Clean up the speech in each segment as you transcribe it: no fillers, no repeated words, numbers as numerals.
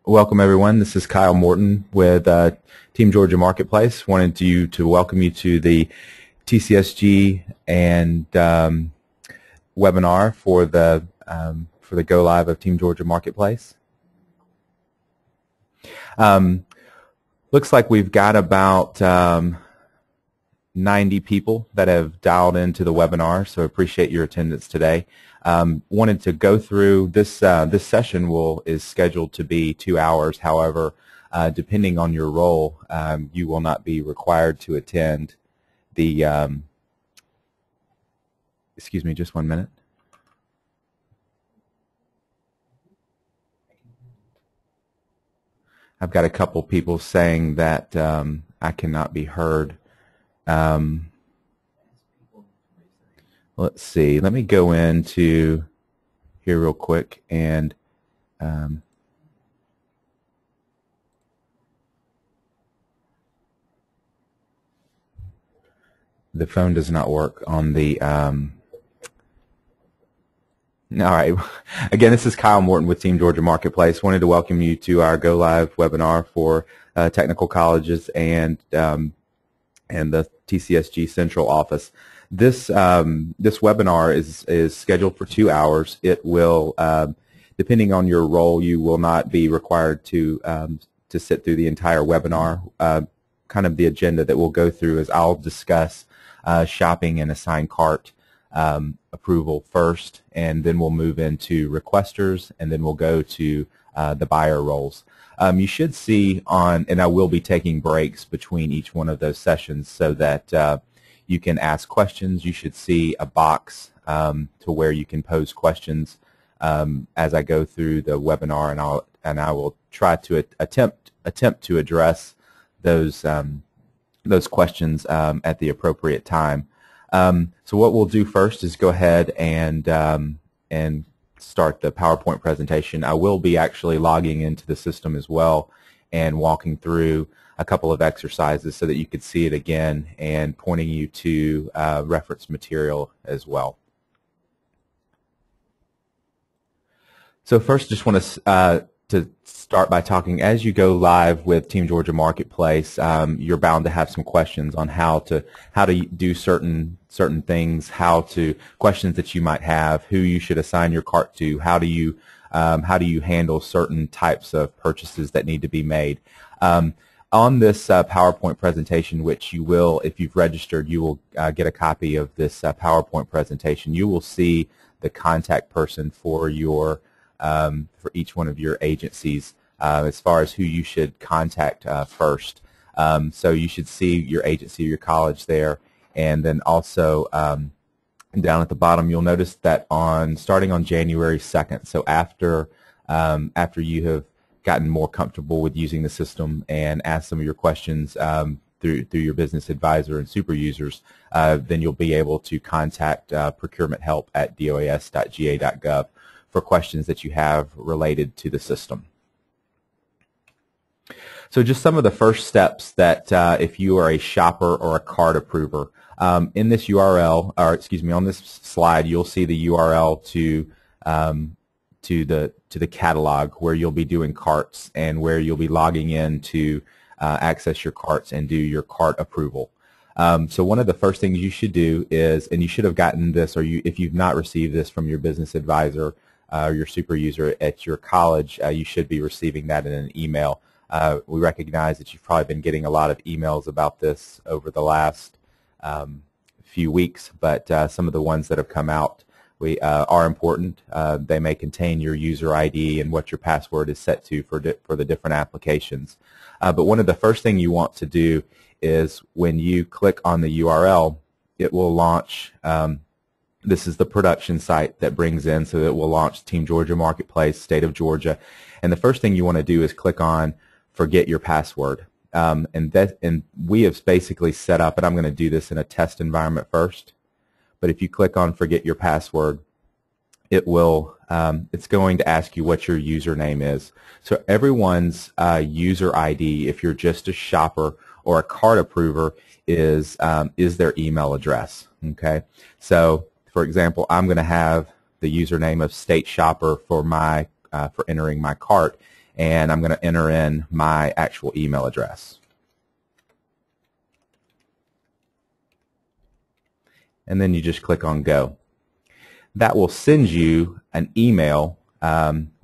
Welcome, everyone. This is Kyle Morton with Team Georgia Marketplace. Wanted to welcome you to the TCSG and webinar for the Go-Live of Team Georgia Marketplace. Looks like we've got about 90 people that have dialed into the webinar, so appreciate your attendance today. Wanted to go through this. This session is scheduled to be 2 hours. However, depending on your role, you will not be required to attend the. Excuse me, just 1 minute. I've got a couple people saying that I cannot be heard. Let's see. Let me go into here real quick and the phone does not work on the all right. Again, this is Kyle Morton with Team Georgia Marketplace. Wanted to welcome you to our Go Live webinar for technical colleges and the TCSG Central Office. This webinar is scheduled for 2 hours. It will, depending on your role, you will not be required to sit through the entire webinar. Kind of the agenda that we'll go through is I'll discuss shopping and assign cart approval first, and then we'll move into requesters, and then we'll go to the buyer roles. You should see and I will be taking breaks between each one of those sessions so that you can ask questions. You should see a box to where you can pose questions as I go through the webinar, and I will try to attempt to address those questions at the appropriate time. So what we'll do first is go ahead and start the PowerPoint presentation. I will be actually logging into the system as well and walking through a couple of exercises so that you could see it again and pointing you to reference material as well. So first, just want to start by talking, as you go live with Team Georgia Marketplace, you're bound to have some questions on how to do certain things, questions that you might have, who you should assign your cart to, how do you handle certain types of purchases that need to be made. On this PowerPoint presentation, which you will, if you've registered, you will get a copy of this PowerPoint presentation. You will see the contact person for for each one of your agencies as far as who you should contact first. So you should see your agency or your college there, and then also down at the bottom you'll notice that starting on January 2nd, so after you have gotten more comfortable with using the system and asked some of your questions through your business advisor and super users, then you'll be able to contact procurement help at doas.ga.gov for questions that you have related to the system. So just some of the first steps that if you are a shopper or a cart approver, in this URL, or excuse me, on this slide, you'll see the URL to the catalog where you'll be doing carts and where you'll be logging in to access your carts and do your cart approval. So one of the first things you should do is, and you should have gotten this, or if you've not received this from your business advisor or your super user at your college, you should be receiving that in an email. We recognize that you've probably been getting a lot of emails about this over the last few weeks, but some of the ones that have come out are important. They may contain your user ID and what your password is set to for the different applications. But one of the first things you want to do is when you click on the URL, it will launch. This is the production site that brings in, so it will launch Team Georgia Marketplace, State of Georgia. And the first thing you want to do is click on Forget Your Password. And we have basically set up, and I'm going to do this in a test environment first. But if you click on Forget Your Password, it will. It's going to ask you what your username is. So everyone's user ID, if you're just a shopper or a cart approver, is their email address. Okay. So for example, I'm going to have the username of State Shopper for entering my cart, and I'm going to enter in my actual email address. And then you just click on Go. That will send you an email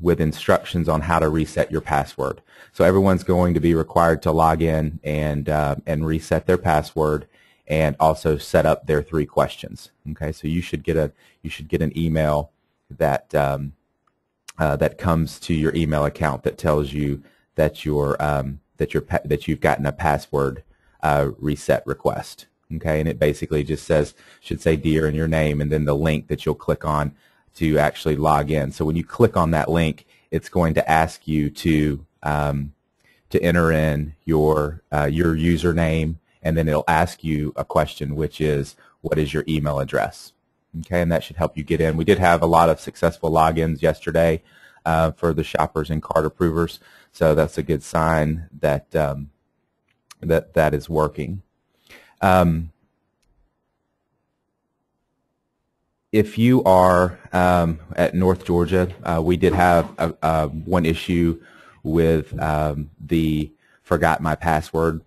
with instructions on how to reset your password. So everyone's going to be required to log in and reset their password, and also set up their 3 questions. Okay, so you should get an email that that comes to your email account that tells you that you've gotten a password reset request. Okay, and it basically just should say "Dear" and your name, and then the link that you'll click on to actually log in. So when you click on that link, it's going to ask you to enter in your username, and then it'll ask you a question, which is, what is your email address? Okay, and that should help you get in. We did have a lot of successful logins yesterday for the shoppers and cart approvers, so that's a good sign that that is working. If you are at North Georgia, we did have one issue with the forgot my password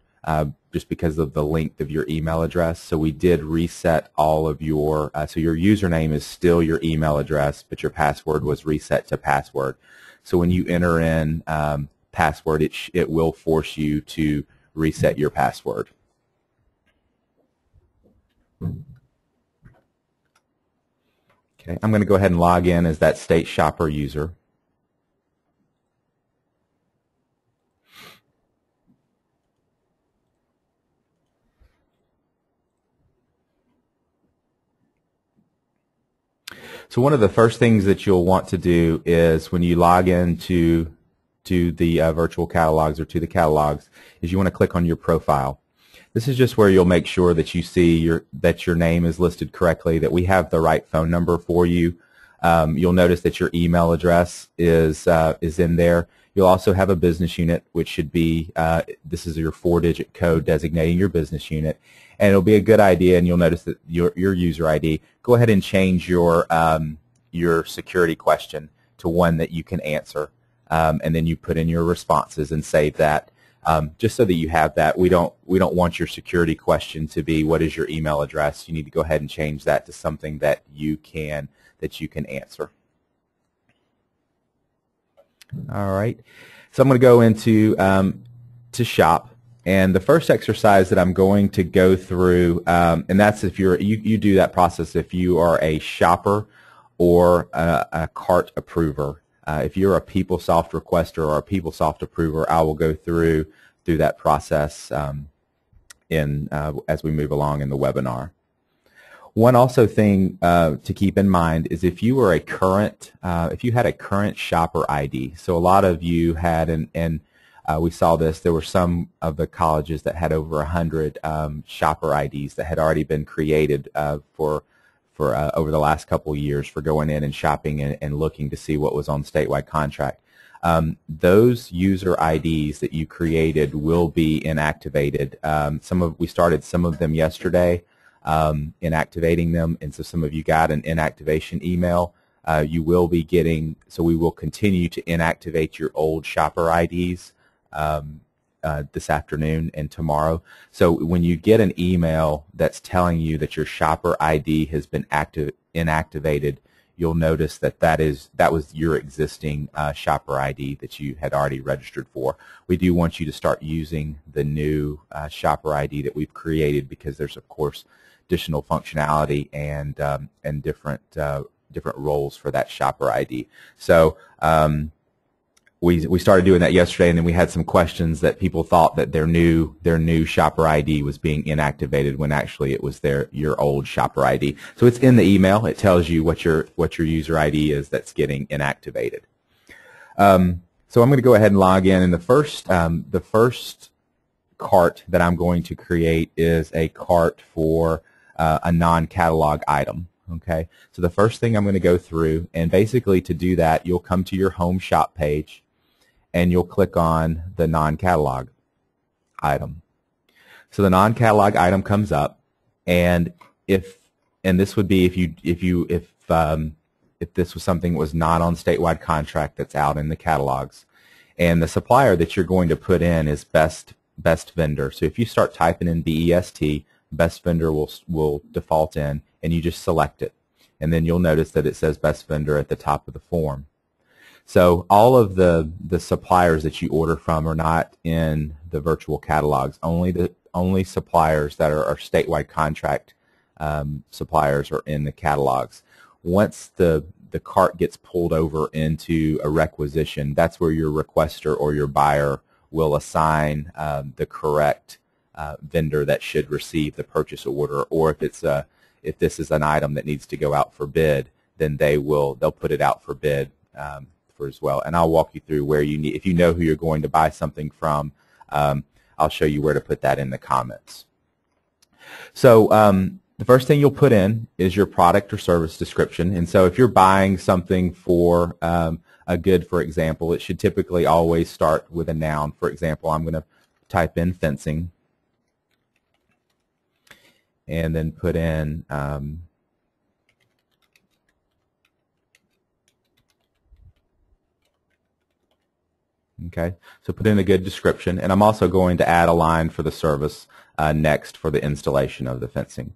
just because of the length of your email address. So we did reset all of your, so your username is still your email address, but your password was reset to password. So when you enter in password, it will force you to reset your password. Okay, I'm going to go ahead and log in as that state shopper user. So one of the first things that you'll want to do is when you log into the virtual catalogs or to the catalogs is you want to click on your profile. This is just where you'll make sure that you see that your name is listed correctly, that we have the right phone number for you. You'll notice that your email address is in there. You'll also have a business unit, which should be, this is your 4-digit code designating your business unit. And it'll be a good idea, and you'll notice that your user ID, go ahead and change your security question to one that you can answer. And then you put in your responses and save that. Just so that you have that. We don't want your security question to be what is your email address. You need to go ahead and change that to something that you can answer. All right. So I'm going to go into to shop, and the first exercise that I'm going to go through, and that's if you do that process if you are a shopper or a cart approver. If you're a PeopleSoft requester or a PeopleSoft approver, I will go through that process as we move along in the webinar. One also thing to keep in mind is if you were if you had a current shopper ID. So a lot of you had, and we saw this. There were some of the colleges that had over 100 shopper IDs that had already been created for over the last couple of years for going in and shopping and looking to see what was on statewide contract. Those user IDs that you created will be inactivated. We started some of them yesterday, inactivating them, and so some of you got an inactivation email. You will be getting, so we will continue to inactivate your old shopper IDs this afternoon and tomorrow. So when you get an email that's telling you that your shopper ID has been inactivated, you'll notice that was your existing shopper ID that you had already registered for. We do want you to start using the new shopper ID that we've created, because there's of course additional functionality and different roles for that shopper ID. So we started doing that yesterday, and then we had some questions that people thought that their new shopper ID was being inactivated when actually it was your old shopper ID. So it's in the email. It tells you what your user ID is that's getting inactivated. So I'm going to go ahead and log in, and the first cart that I'm going to create is a cart for a non-catalog item. Okay, so the first thing I'm going to go through, and basically to do that, you'll come to your home shop page, and you'll click on the non-catalog item. So the non-catalog item comes up, and this would be if this was something that was not on statewide contract that's out in the catalogs, And the supplier that you're going to put in is best vendor. So if you start typing in BEST, best vendor will default in, and you just select it. And then you'll notice that it says best vendor at the top of the form. So all of the suppliers that you order from are not in the virtual catalogs. Only suppliers that are statewide contract suppliers are in the catalogs. Once the cart gets pulled over into a requisition, that's where your requester or your buyer will assign the correct vendor that should receive the purchase order, or if this is an item that needs to go out for bid, then they'll put it out for bid for as well. And I'll walk you through where you need, if you know who you're going to buy something from, I'll show you where to put that in the comments. So the first thing you'll put in is your product or service description. And so if you're buying something for a good, for example, it should typically always start with a noun. For example, I'm going to type in fencing and then put in okay, so put in a good description, and I'm also going to add a line for the service next for the installation of the fencing.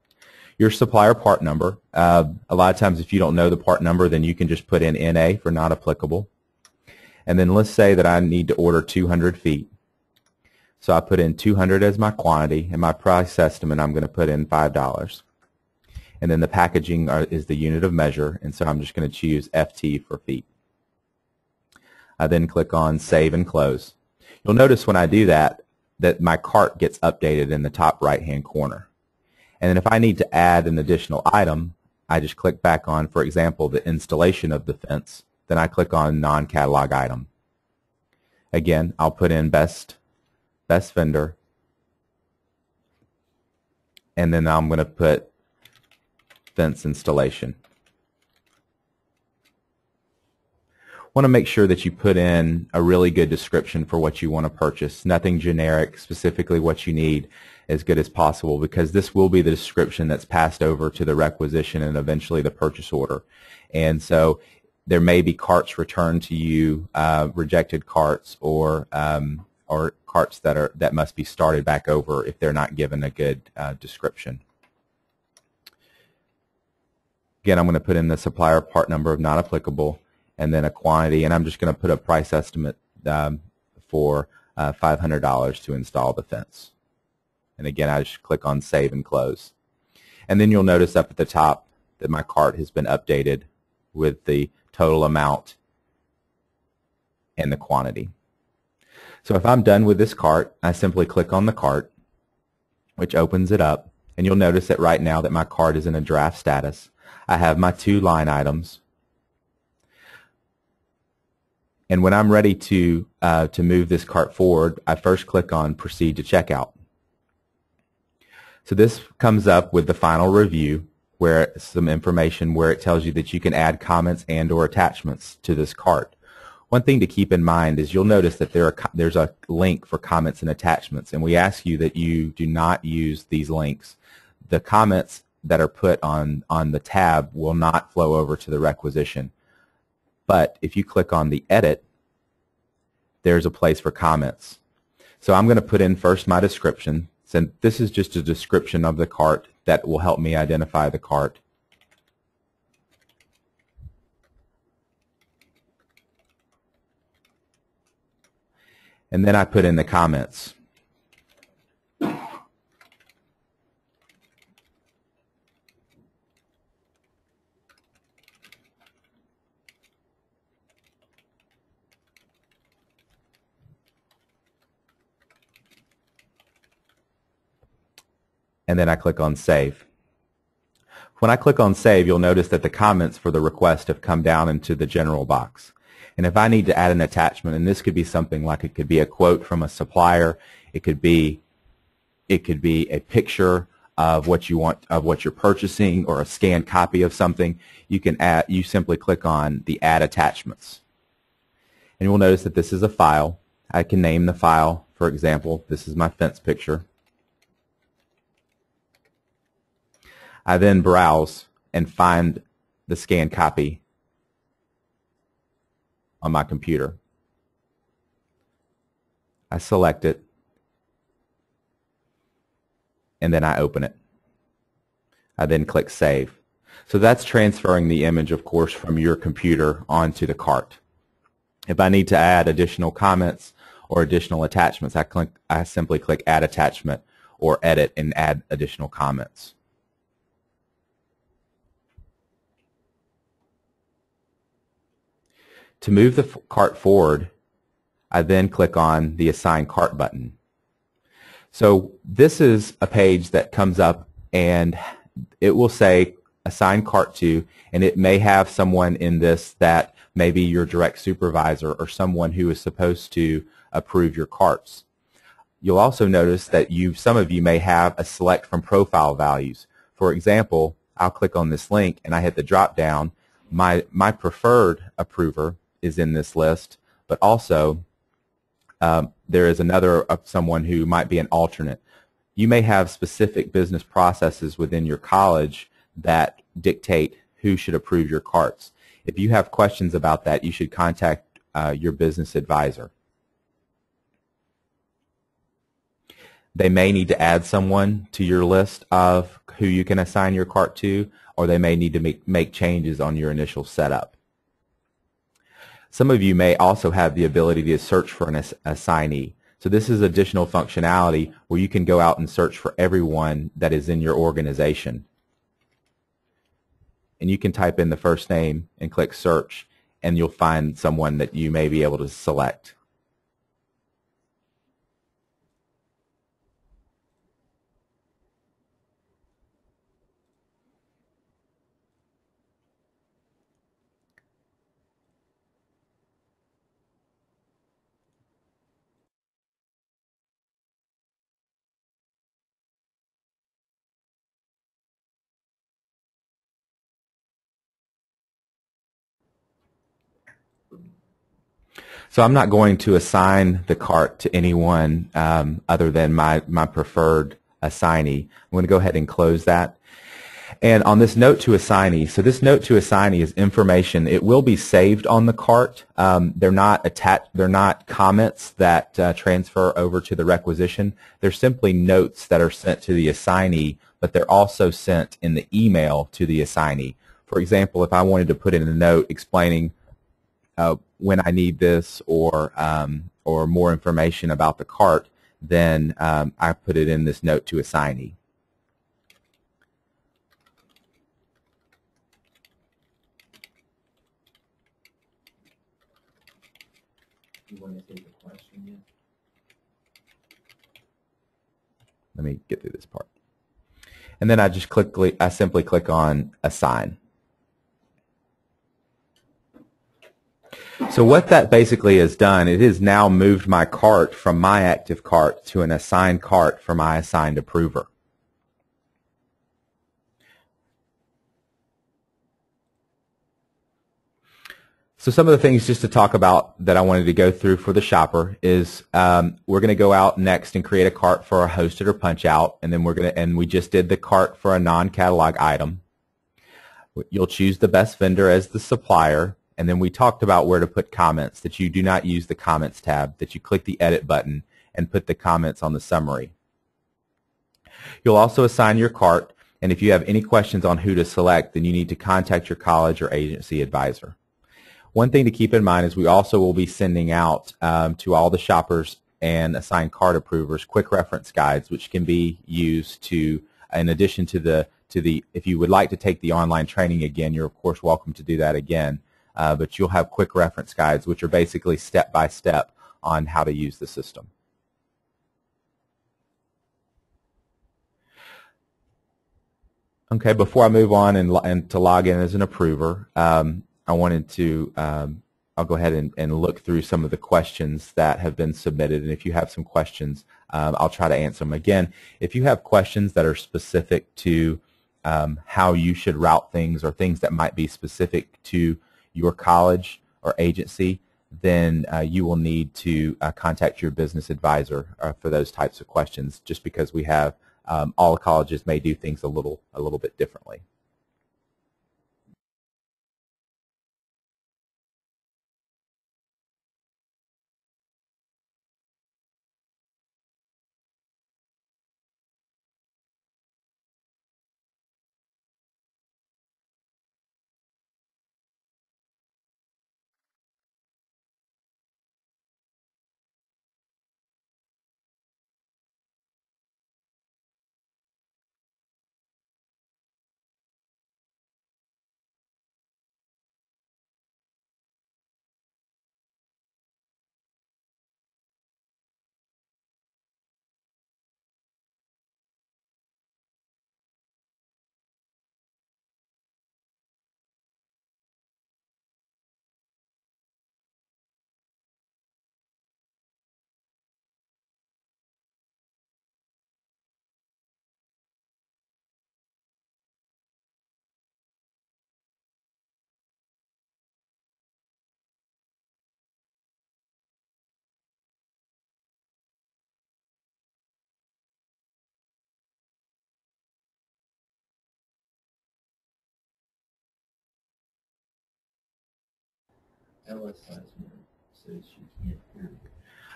Your supplier part number, a lot of times if you don't know the part number, then you can just put in NA for not applicable. And then let's say that I need to order 200 feet. So I put in 200 as my quantity, and my price estimate I'm going to put in $5. And then the packaging is the unit of measure, and so I'm just going to choose FT for feet. I then click on Save and Close. You'll notice when I do that my cart gets updated in the top right-hand corner. And then if I need to add an additional item, I just click back on, for example, the installation of the fence. Then I click on Non-Catalog Item. Again, I'll put in best vendor, and then I'm going to put fence installation. Want to make sure that you put in a really good description for what you want to purchase. Nothing generic, specifically what you need, as good as possible, because this will be the description that's passed over to the requisition and eventually the purchase order. And so there may be carts returned to you, rejected carts, or carts that must be started back over if they're not given a good description. Again, I'm going to put in the supplier part number of not applicable, and then a quantity, and I'm just going to put a price estimate for $500 to install the fence. And again, I just click on Save and Close. And then you'll notice up at the top that my cart has been updated with the total amount and the quantity. So if I'm done with this cart, I simply click on the cart, which opens it up, and you'll notice that right now that my cart is in a draft status. I have my 2 line items. And when I'm ready to move this cart forward, I first click on Proceed to Checkout. So this comes up with the final review, where some information where it tells you that you can add comments and or attachments to this cart. One thing to keep in mind is you'll notice that there's a link for comments and attachments, and we ask you that you do not use these links. The comments that are put on the tab will not flow over to the requisition. But if you click on the edit, there's a place for comments. So I'm going to put in first my description. So this is just a description of the cart that will help me identify the cart. And then I put in the comments. And then I click on Save. When I click on Save, you'll notice that the comments for the request have come down into the general box. And if I need to add an attachment, and this could be something like, it could be a quote from a supplier, it could be a picture of what you want, of what you're purchasing, or a scanned copy of something, you simply click on the Add Attachments. And you'll notice that this is a file. I can name the file. For example, this is my fence picture. I then browse and find the scanned copy on my computer. I select it, and then I open it. I then click Save. So that's transferring the image, of course, from your computer onto the cart. If I need to add additional comments or additional attachments, I simply click Add Attachment or Edit and add additional comments. To move the cart forward, I then click on the Assign Cart button. So this is a page that comes up and it will say Assign Cart to, and it may have someone in this that may be your direct supervisor or someone who is supposed to approve your carts. You'll also notice that some of you may have a select from profile values. For example, I'll click on this link and I hit the drop down. My preferred approver is in this list, but also there is another someone who might be an alternate. You may have specific business processes within your college that dictate who should approve your carts. If you have questions about that, you should contact your business advisor. They may need to add someone to your list of who you can assign your cart to, or they may need to make changes on your initial setup. Some of you may also have the ability to search for an assignee. So this is additional functionality where you can go out and search for everyone that is in your organization. And you can type in the first name and click search, and you'll find someone that you may be able to select. So I'm not going to assign the cart to anyone other than my preferred assignee. I'm going to go ahead and close that. And on this note to assignee, so this note to assignee is information. It will be saved on the cart. They're not attached. They're not comments that transfer over to the requisition. They're simply notes that are sent to the assignee, but they're also sent in the email to the assignee. For example, if I wanted to put in a note explaining when I need this or more information about the cart, then I put it in this note to assignee. You want to take the question yet? Let me get through this part. And then I simply click on Assign. So what that basically has done, it has now moved my cart from my active cart to an assigned cart for my assigned approver. So some of the things just to talk about that I wanted to go through for the shopper is we're going to go out next and create a cart for a hosted or punch out, and then we just did the cart for a non-catalog item. You'll choose the best vendor as the supplier, and then we talked about where to put comments, that you do not use the comments tab, that you click the edit button and put the comments on the summary. You'll also assign your cart, and if you have any questions on who to select, then you need to contact your college or agency advisor. One thing to keep in mind is we also will be sending out to all the shoppers and assigned cart approvers quick reference guides, which can be used to, in addition to the if you would like to take the online training again, you're of course welcome to do that again. But you'll have quick reference guides, which are basically step-by-step on how to use the system. Okay, before I move on and to log in as an approver, I wanted to, I'll go ahead and look through some of the questions that have been submitted, and if you have some questions, I'll try to answer them. Again, if you have questions that are specific to how you should route things or things that might be specific to your college or agency, then you will need to contact your business advisor for those types of questions, just because we have all colleges may do things a little bit differently.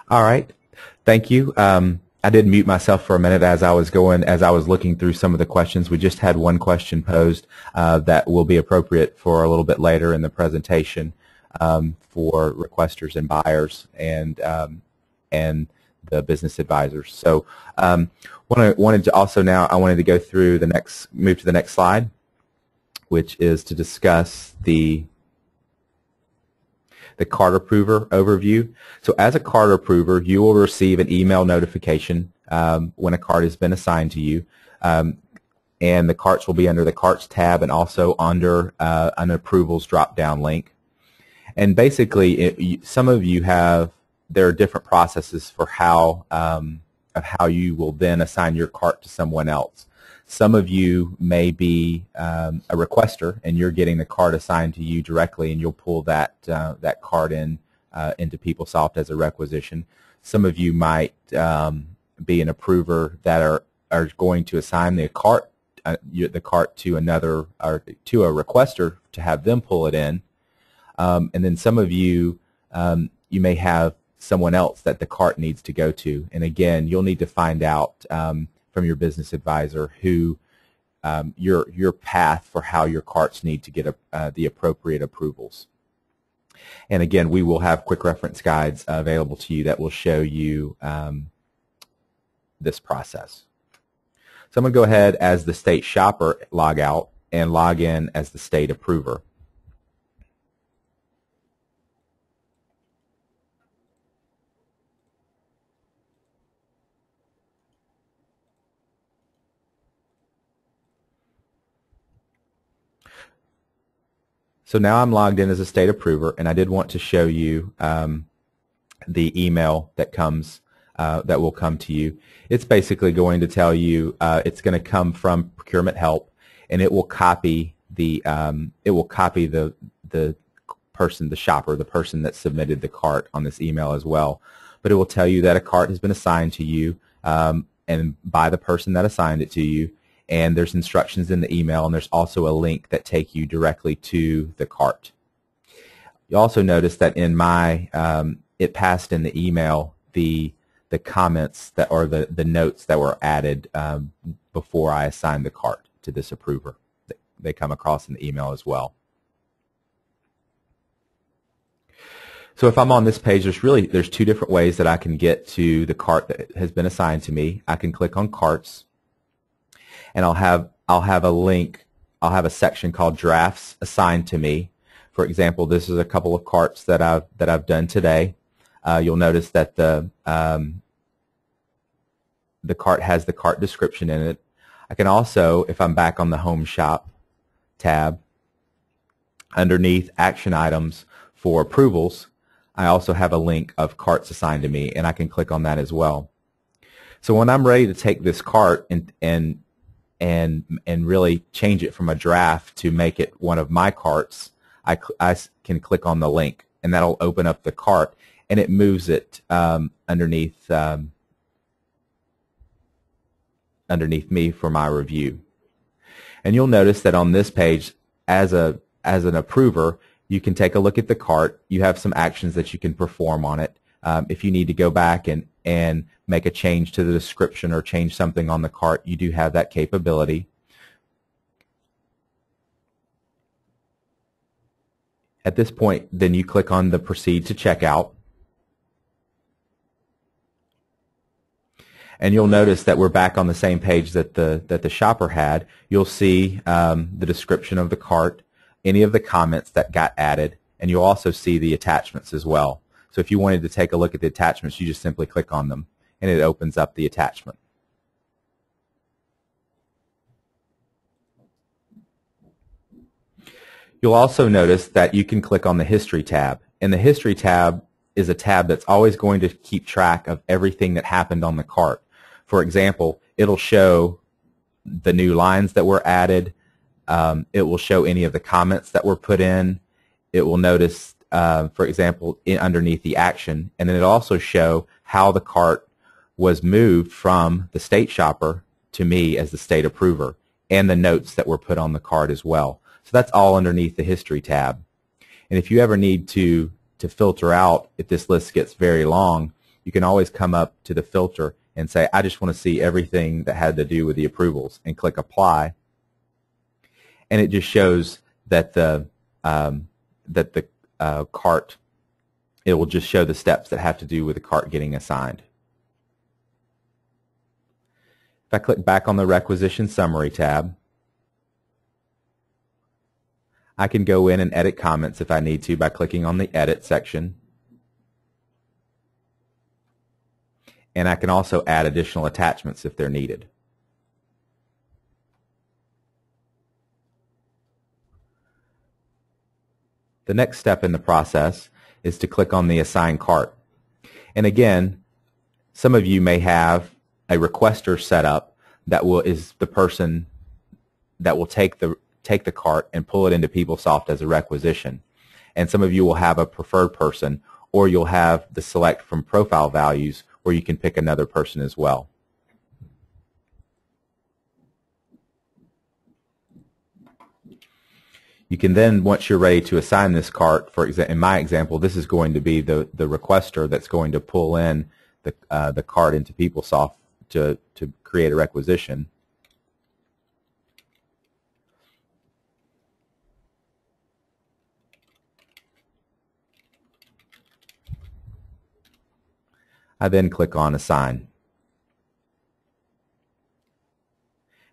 All right. Thank you. I did mute myself for a minute as I was looking through some of the questions. We just had one question posed that will be appropriate for a little bit later in the presentation for requesters and buyers and the business advisors. So wanted to go through move to the next slide, which is to discuss the cart approver overview. So as a cart approver, you will receive an email notification when a cart has been assigned to you. And the carts will be under the carts tab and also under an approvals drop-down link. And basically, some of you there are different processes for how you will then assign your cart to someone else. Some of you may be a requester, and you're getting the cart assigned to you directly, and you'll pull that cart into PeopleSoft as a requisition. Some of you might be an approver that are going to assign the cart to another or to a requester to have them pull it in, and then some of you you may have someone else that the cart needs to go to, and again, you'll need to find out from your business advisor who your path for how your carts need to get the appropriate approvals. And again, we will have quick reference guides available to you that will show you this process. So I'm going to go ahead as the state shopper, log out, and log in as the state approver. So now I'm logged in as a state approver, and I did want to show you the email that will come to you. It's basically going to tell you it's going to come from procurement help, and it will copy the person, the shopper, the person that submitted the cart on this email as well. But it will tell you that a cart has been assigned to you and by the person that assigned it to you. And there's instructions in the email, and there's also a link that take you directly to the cart. You also notice that in it passed in the email the comments that or the notes that were added before I assigned the cart to this approver. They come across in the email as well. So if I'm on this page, there's two different ways that I can get to the cart that has been assigned to me. I can click on carts, and I'll have a link. I'll have a section called drafts assigned to me. For example, this is a couple of carts that I've done today. You'll notice that the cart has the cart description in it. I can also, if I'm back on the Home Shop tab, underneath Action Items for Approvals, I also have a link of carts assigned to me, and I can click on that as well. So when I'm ready to take this cart and really change it from a draft to make it one of my carts, I can click on the link, and that'll open up the cart, and it moves it underneath me for my review. And you'll notice that on this page, as an approver, you can take a look at the cart. You have some actions that you can perform on it. If you need to go back and make a change to the description or change something on the cart, you do have that capability. At this point, then you click on the Proceed to Checkout. And you'll notice that we're back on the same page that the shopper had. You'll see the description of the cart, any of the comments that got added, and you'll also see the attachments as well. So if you wanted to take a look at the attachments, you just simply click on them, and it opens up the attachment. You'll also notice that you can click on the History tab, and the History tab is a tab that's always going to keep track of everything that happened on the cart. For example, it'll show the new lines that were added. It will show any of the comments that were put in. It will notice, for example, underneath the action, and then it'll also show how the cart was moved from the state shopper to me as the state approver, and the notes that were put on the cart as well. So that's all underneath the History tab. And if you ever need to to filter out, if this list gets very long, you can always come up to the filter and say, I just want to see everything that had to do with the approvals, and click apply. And it just shows that the cart, it will just show the steps that have to do with the cart getting assigned. If I click back on the requisition summary tab, I can go in and edit comments if I need to by clicking on the edit section. And I can also add additional attachments if they're needed. The next step in the process is to click on the assign cart. And again, some of you may have a requester set up that is the person that will take the cart and pull it into PeopleSoft as a requisition. And some of you will have a preferred person, or you'll have the select from profile values where you can pick another person as well. You can then, once you're ready to assign this cart, for example, in my example, this is going to be the requester that's going to pull in the cart into PeopleSoft to create a requisition. I then click on assign.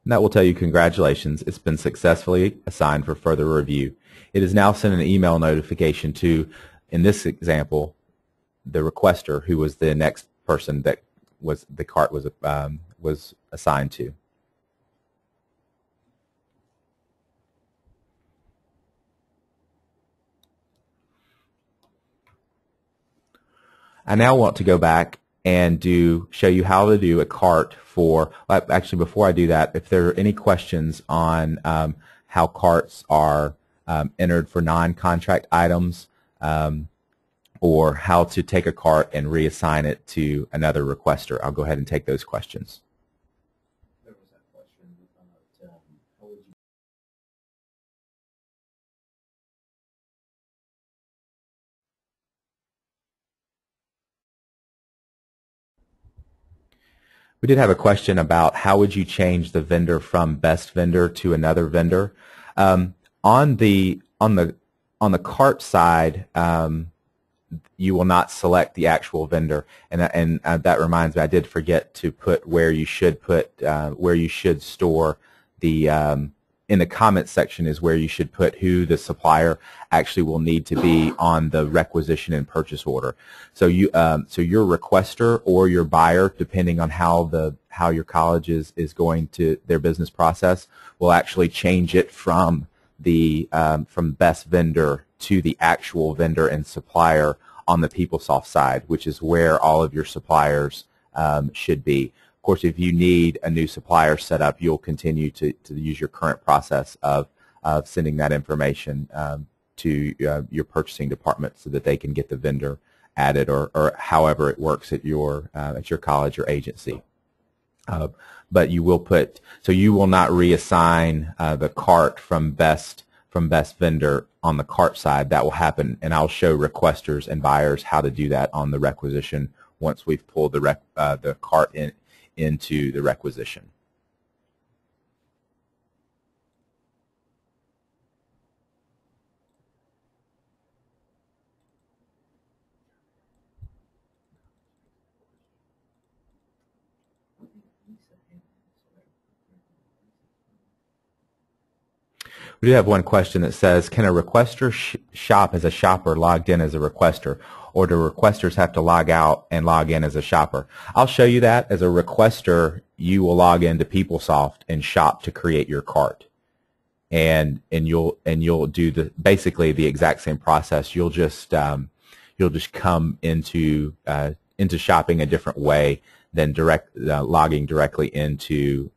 And that will tell you, congratulations, it's been successfully assigned for further review. It is now sent an email notification to, in this example, the requester, who was the next person that the cart was assigned to. I now want to go back and show you how to do a cart for, actually before I do that, if there are any questions on how carts are entered for non-contract items, or how to take a cart and reassign it to another requester, I'll go ahead and take those questions. There was that question about how would you We did have a question about how would you change the vendor from best vendor to another vendor. On the cart side, you will not select the actual vendor, and that reminds me, I did forget to put where you should store the in the comments section is where you should put who the supplier actually will need to be on the requisition and purchase order. So so your requester or your buyer, depending on how your college is going to their business process, will actually change it from best vendor to the actual vendor and supplier on the PeopleSoft side, which is where all of your suppliers should be. Of course, if you need a new supplier set up, you'll continue to use your current process of sending that information to your purchasing department so that they can get the vendor added, or however it works at your college or agency. But you will you will not reassign the cart from best vendor on the cart side. That will happen, and I'll show requesters and buyers how to do that on the requisition once we've pulled the cart into the requisition. We do have one question that says, can a requester shop as a shopper logged in as a requester, or do requesters have to log out and log in as a shopper? I'll show you that. As a requester, you will log into PeopleSoft and shop to create your cart, and you'll do basically the exact same process. You'll just come into shopping a different way than logging directly into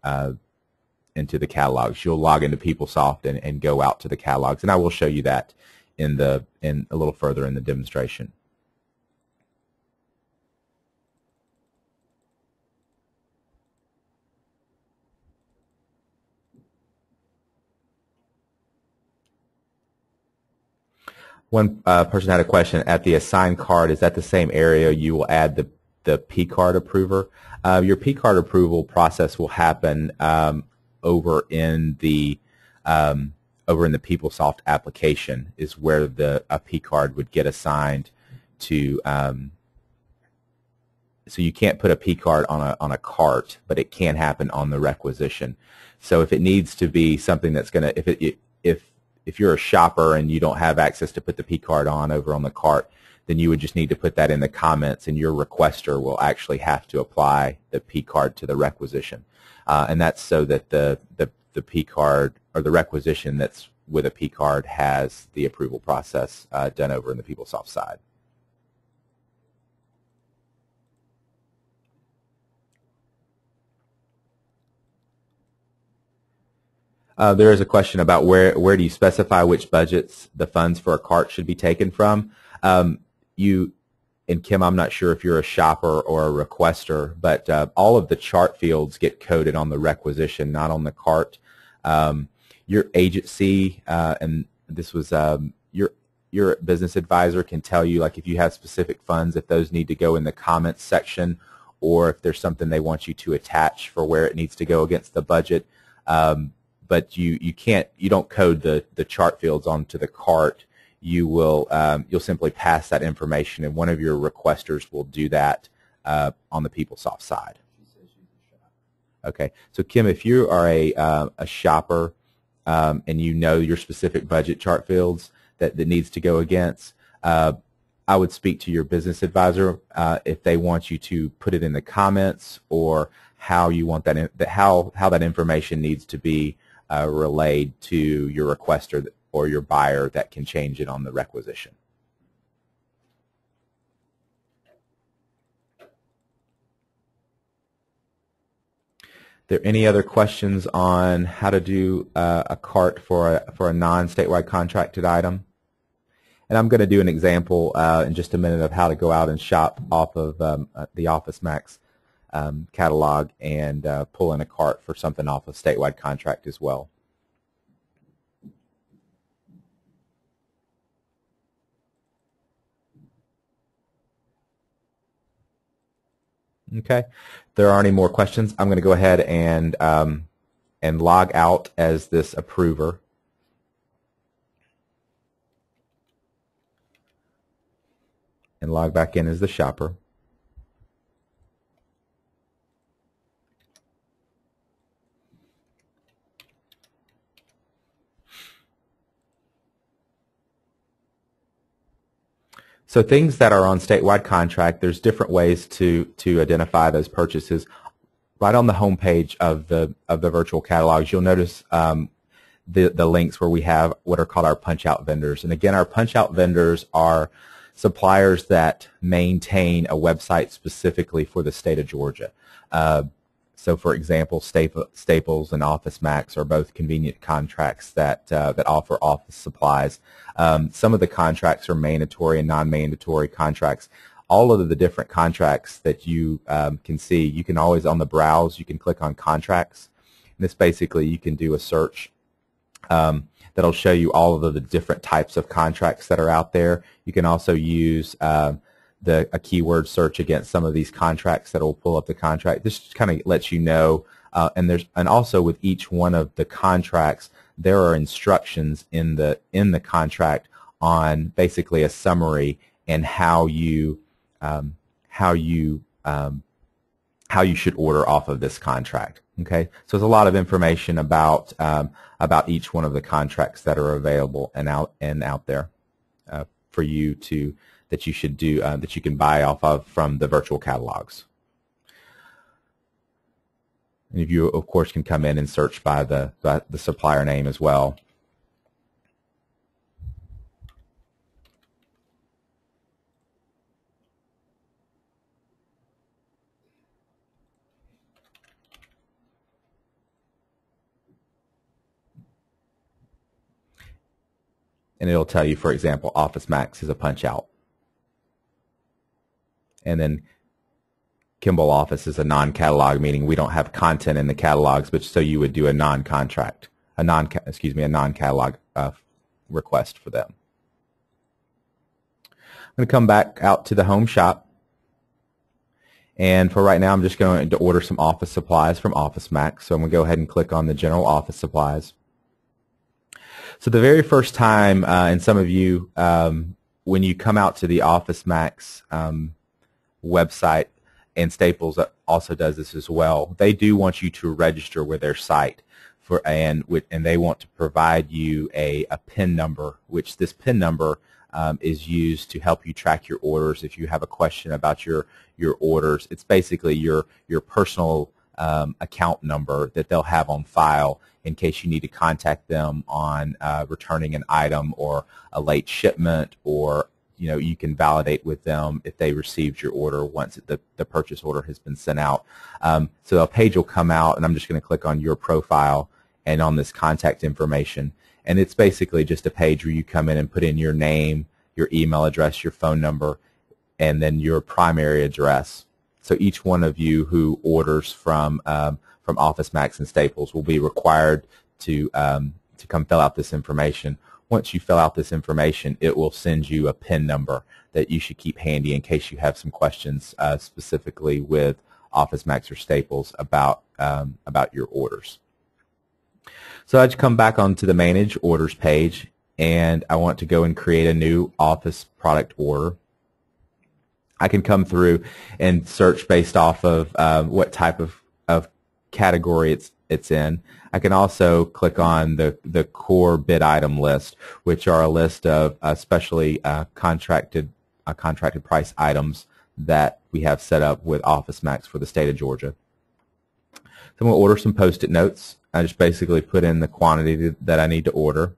the catalogs. You'll log into PeopleSoft and go out to the catalogs, and I will show you that in a little further in the demonstration. One person had a question, at the assigned card, is that the same area you will add the P card approver? Your P card approval process will happen over in the PeopleSoft application is where a P card would get assigned to. So you can't put a P card on a cart, but it can happen on the requisition. So if it needs to be something that's going to, if you're a shopper and you don't have access to put the P card on over on the cart, then you would just need to put that in the comments, and your requester will actually have to apply the P card to the requisition. And that's so that the P card or the requisition that's with a P card has the approval process done over in the PeopleSoft side. There is a question about where do you specify which budgets the funds for a cart should be taken from. And Kim, I'm not sure if you're a shopper or a requester, but all of the chart fields get coded on the requisition, not on the cart. Your agency, and this was your business advisor can tell you, like if you have specific funds, if those need to go in the comments section, or if there's something they want you to attach for where it needs to go against the budget. But you don't code the chart fields onto the cart. You'll simply pass that information, and one of your requesters will do that on the PeopleSoft side. She says she's a shopper. Okay, so Kim, if you are a shopper and you know your specific budget chart fields that needs to go against, I would speak to your business advisor if they want you to put it in the comments, or how you want how that information needs to be relayed to your requester or your buyer that can change it on the requisition. There any other questions on how to do a cart for a non-statewide contracted item? And I'm going to do an example in just a minute of how to go out and shop off of the Office Max catalog and pull in a cart for something off a statewide contract as well. Okay, if there aren't any more questions, I'm going to go ahead and log out as this approver. And log back in as the shopper. So things that are on statewide contract, there's different ways to identify those purchases. Right on the home page of the virtual catalogs, you'll notice the links where we have what are called our punch-out vendors. And again, our punch-out vendors are suppliers that maintain a website specifically for the state of Georgia. So, for example, Staples and Office Max are both convenient contracts that offer office supplies. Some of the contracts are mandatory and non-mandatory contracts. All of the different contracts that you can see, you can always, on the browse, you can click on contracts. And this basically, you can do a search that'll show you all of the different types of contracts that are out there. You can also use a keyword search against some of these contracts that will pull up the contract. This just kind of lets you know, and also with each one of the contracts, there are instructions in the contract on basically a summary and how you should order off of this contract. Okay, so there's a lot of information about each one of the contracts that are available and out there for you that you should do that you can buy off of from the virtual catalogs. And you, of course, can come in and search by the supplier name as well. And it'll tell you, for example, Office Max is a punch-out. And then Kimball Office is a non-catalog, meaning we don't have content in the catalogs, but so you would do a non-contract, a non-catalog request for them. going to come back out to the home shop. And for right now, I'm just going to order some office supplies from Office Max. So I'm going to go ahead and click on the General Office Supplies. So the very first time, and some of you, when you come out to the Office Max website, and Staples also does this as well, they do want you to register with their site, and they want to provide you a PIN number, which this PIN number is used to help you track your orders. If you have a question about your orders, it's basically your personal account number that they'll have on file in case you need to contact them on returning an item or a late shipment, or you can validate with them if they received your order once the purchase order has been sent out. So a page will come out, and I'm just going to click on your profile and on this contact information. And it's basically just a page where you come in and put in your name, your email address, your phone number, and then your primary address. So each one of you who orders from Office Max and Staples will be required to come fill out this information. Once you fill out this information, it will send you a PIN number that you should keep handy in case you have some questions specifically with Office Max or Staples about your orders. So I just come back onto the Manage Orders page, and I want to go and create a new Office product order. I can come through and search based off of what type of category it's in. I can also click on the core bid item list, which are a list of especially contracted price items that we have set up with Office Max for the state of Georgia. So I'm going to order some Post-it notes. I just basically put in the quantity that I need to order,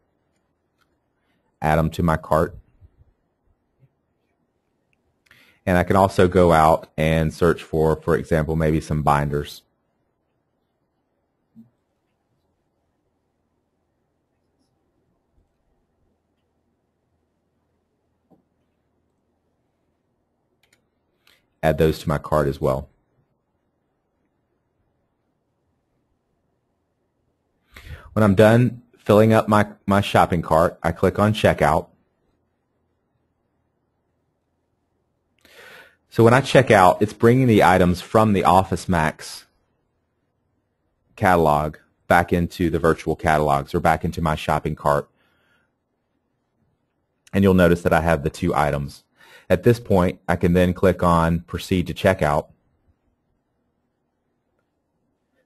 add them to my cart. And I can also go out and search for example, maybe some binders. Add those to my cart as well. When I'm done filling up my shopping cart, I click on Checkout. So when I check out, it's bringing the items from the Office Max catalog back into the virtual catalogs or back into my shopping cart. And you'll notice that I have the 2 items. At this point, I can then click on Proceed to Checkout.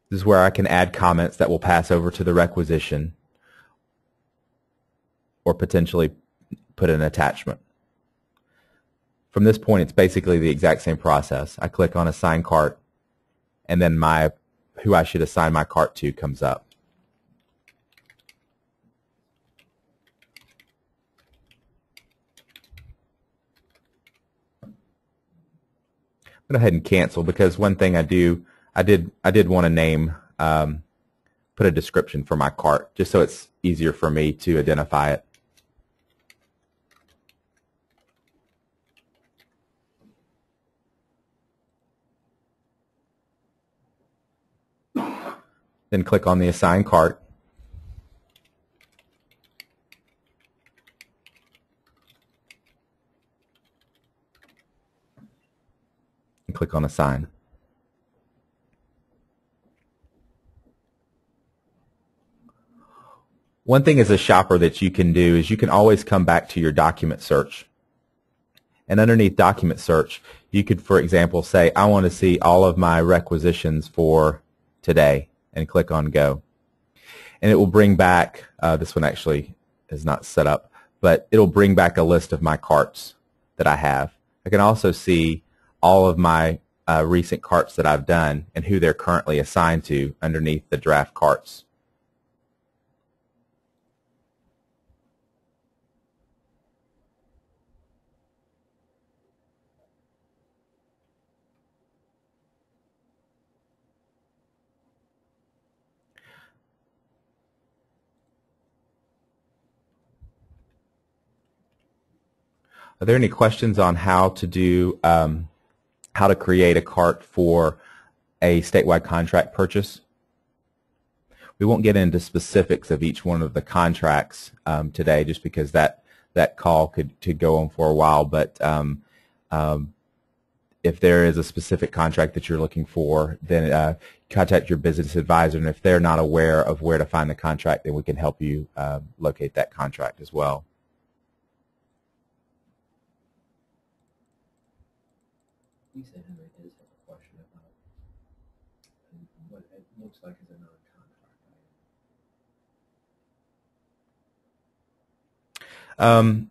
This is where I can add comments that will pass over to the requisition or potentially put an attachment. From this point, it's basically the exact same process. I click on Assign Cart, and then who I should assign my cart to comes up. I'm going to go ahead and cancel, because one thing I did want to name, put a description for my cart, just so it's easier for me to identify it. Then click on the Assign Cart. And click on Assign. One thing as a shopper that you can do is you can always come back to your document search. And underneath document search, you could, for example, say, I want to see all of my requisitions for today, and click on Go. And it will bring back, this one actually is not set up, but it'll bring back a list of my carts that I have. I can also see all of my recent carts that I've done and who they're currently assigned to underneath the draft carts. Are there any questions on how to do, how to create a cart for a statewide contract purchase? We won't get into specifics of each one of the contracts today, just because that that call could go on for a while, but if there is a specific contract that you're looking for, then contact your business advisor, and if they're not aware of where to find the contract, then we can help you locate that contract as well. Lisa Henry does have a question about what it looks like as a non-contract item.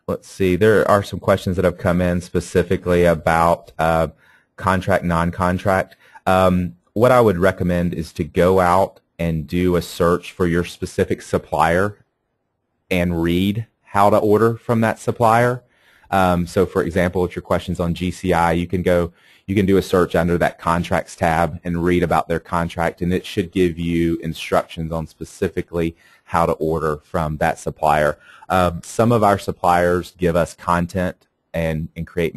Let's see. There are some questions that have come in specifically about contract, non-contract. What I would recommend is to go out and do a search for your specific supplier and read how to order from that supplier. So, for example, if your question's on GCI, you can do a search under that contracts tab and read about their contract, and it should give you instructions on specifically how to order from that supplier. Some of our suppliers give us content and create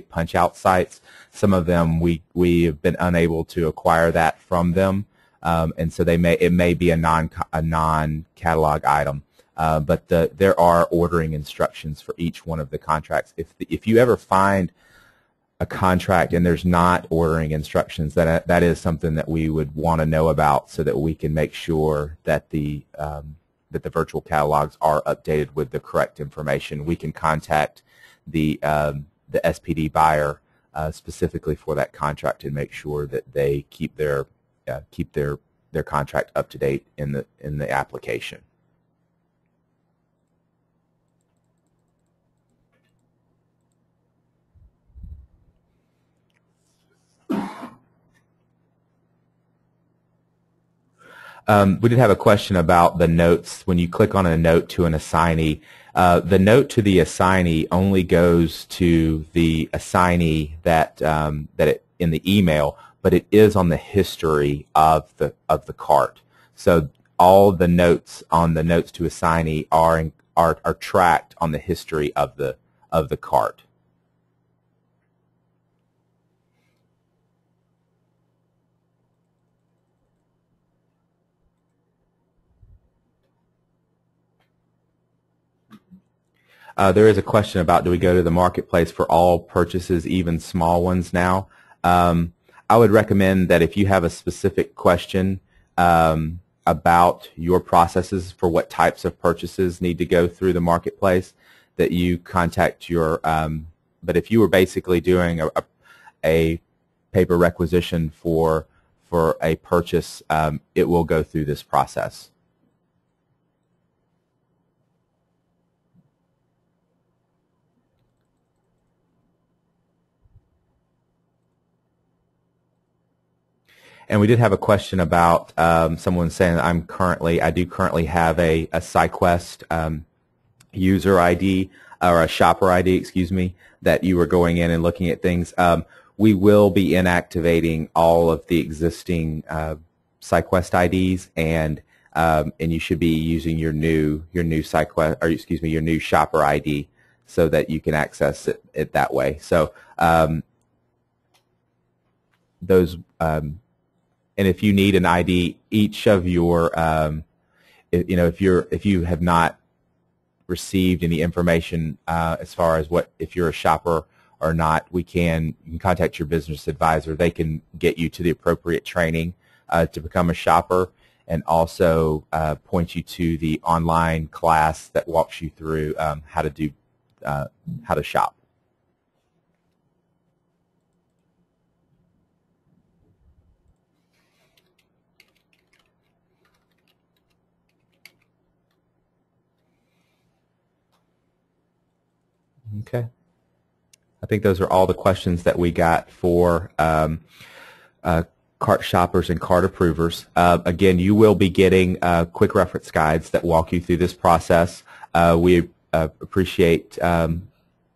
punch out sites. Some of them we have been unable to acquire that from them, and so it may be a non-catalog item. But there are ordering instructions for each one of the contracts. If you ever find a contract and there's not ordering instructions, that is something that we would want to know about, so that we can make sure that the virtual catalogs are updated with the correct information. We can contact the SPD buyer specifically for that contract and make sure that they keep their contract up to date in the application. We did have a question about the notes. When you click on a note to an assignee, the note to the assignee only goes to the assignee in the email, but it is on the history of the cart. So all the notes on the notes to assignee are tracked on the history of the cart. There is a question about, do we go to the marketplace for all purchases, even small ones now? I would recommend that if you have a specific question about your processes for what types of purchases need to go through the marketplace, that you contact your, but if you were basically doing a paper requisition for a purchase, it will go through this process. And we did have a question about someone saying I do currently have a SciQuest user ID, or a shopper ID, excuse me, that you were going in and looking at things. We will be inactivating all of the existing SciQuest IDs, and you should be using your new SciQuest, or excuse me, your new shopper ID, so that you can access it that way. So those. And if you need an ID, each of your, if you have not received any information as far as if you're a shopper or not, you can contact your business advisor. They can get you to the appropriate training to become a shopper, and also point you to the online class that walks you through how to shop. Okay. I think those are all the questions that we got for cart shoppers and cart approvers. Again, you will be getting quick reference guides that walk you through this process. We appreciate that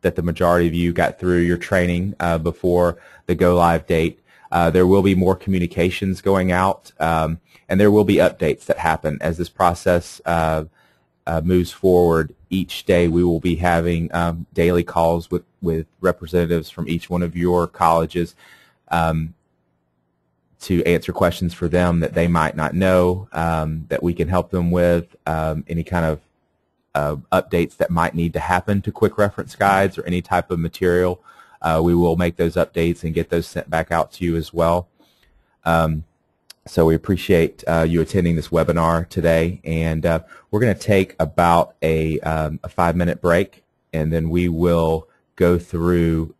the majority of you got through your training before the go-live date. There will be more communications going out, and there will be updates that happen as this process moves forward. Each day we will be having daily calls with representatives from each one of your colleges to answer questions for them that they might not know, that we can help them with, any kind updates that might need to happen to quick reference guides or any type of material, we will make those updates and get those sent back out to you as well. So we appreciate you attending this webinar today, and we're going to take about a 5-minute break, and then we will go through,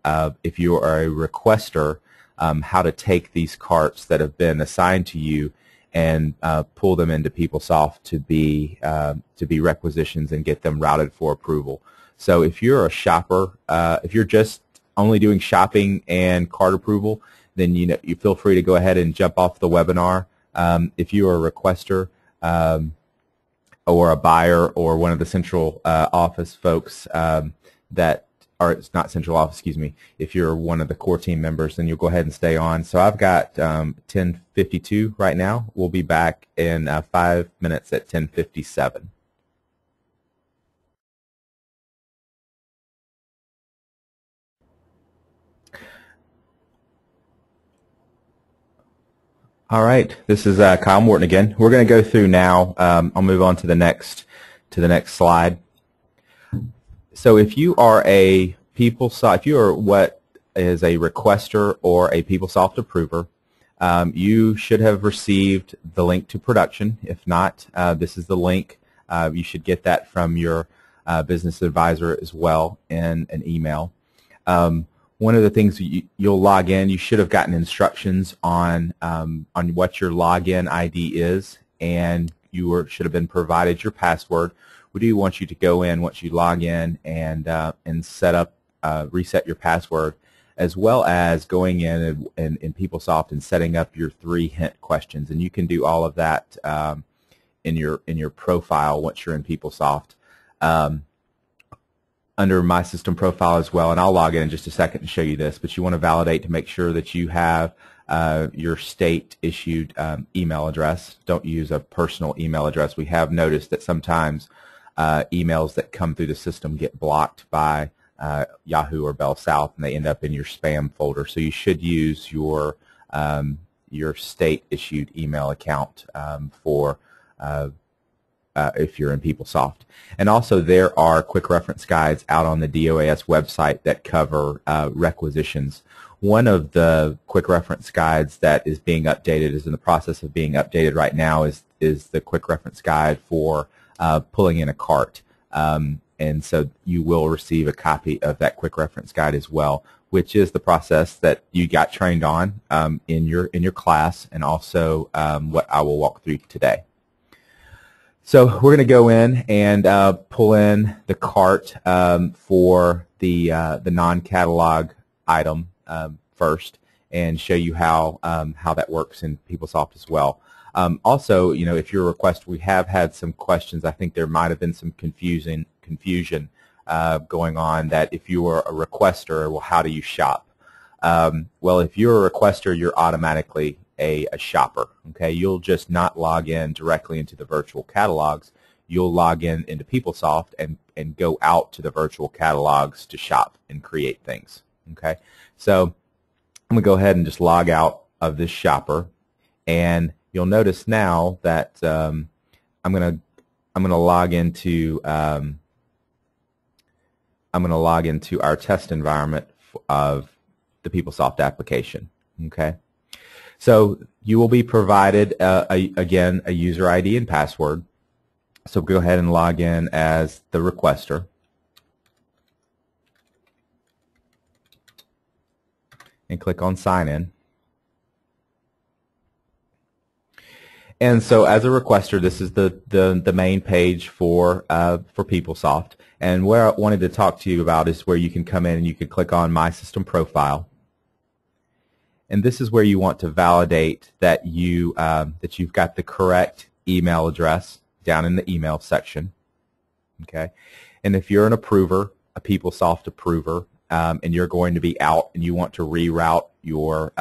if you are a requester, how to take these carts that have been assigned to you and pull them into PeopleSoft to be requisitions and get them routed for approval. So if you're a shopper, if you're just only doing shopping and cart approval, then you feel free to go ahead and jump off the webinar. If you are a requester or a buyer or one of the central office folks or it's not central office, excuse me, if you're one of the core team members, then you'll go ahead and stay on. So I've got 10:52 right now. We'll be back in 5 minutes at 10:57. All right, this is Kyle Morton again. We're going to go through now. I'll move on to the next slide. So if you are a PeopleSoft, if you are what is a requester or a PeopleSoft approver, you should have received the link to production. If not, this is the link. You should get that from your business advisor as well in an email. One of the things you'll log in, you should have gotten instructions on what your login ID is, and you should have been provided your password. We do want you to go in once you log in and set up, reset your password, as well as going in PeopleSoft and setting up your 3 hint questions. And you can do all of that in your profile once you're in PeopleSoft. Under My System Profile as well, and I'll log in just a second to show you this, but you want to validate to make sure that you have your state-issued email address. Don't use a personal email address. We have noticed that sometimes emails that come through the system get blocked by Yahoo or Bell South, and they end up in your spam folder. So you should use your state-issued email account for if you're in PeopleSoft. And also there are quick reference guides out on the DOAS website that cover requisitions. One of the quick reference guides that is being updated, is in the process of being updated right now, is the quick reference guide for pulling in a cart. And so you will receive a copy of that quick reference guide as well, which is the process that you got trained on in your class, and also what I will walk through today. So we're going to go in and pull in the cart for the non-catalog item first, and show you how that works in PeopleSoft as well. Also, if you're a requester, we have had some questions. I think there might have been some confusion going on, that if you are a requester, well, how do you shop? Well, if you're a requester, you're automatically a shopper. Okay, you'll just not log in directly into the virtual catalogs. You'll log into PeopleSoft and go out to the virtual catalogs to shop and create things. Okay, so I'm going to go ahead and just log out of this shopper, and you'll notice now that I'm going to log into our test environment of the PeopleSoft application. Okay, so you will be provided again a user ID and password. So go ahead and log in as the requester, and click on Sign In. And so as a requester, this is the main page for PeopleSoft. And where I wanted to talk to you about is where you can come in and you can click on My System Profile. And this is where you want to validate that you've got the correct email address down in the email section. Okay, and if you're an approver, a PeopleSoft approver, and you're going to be out and you want to reroute your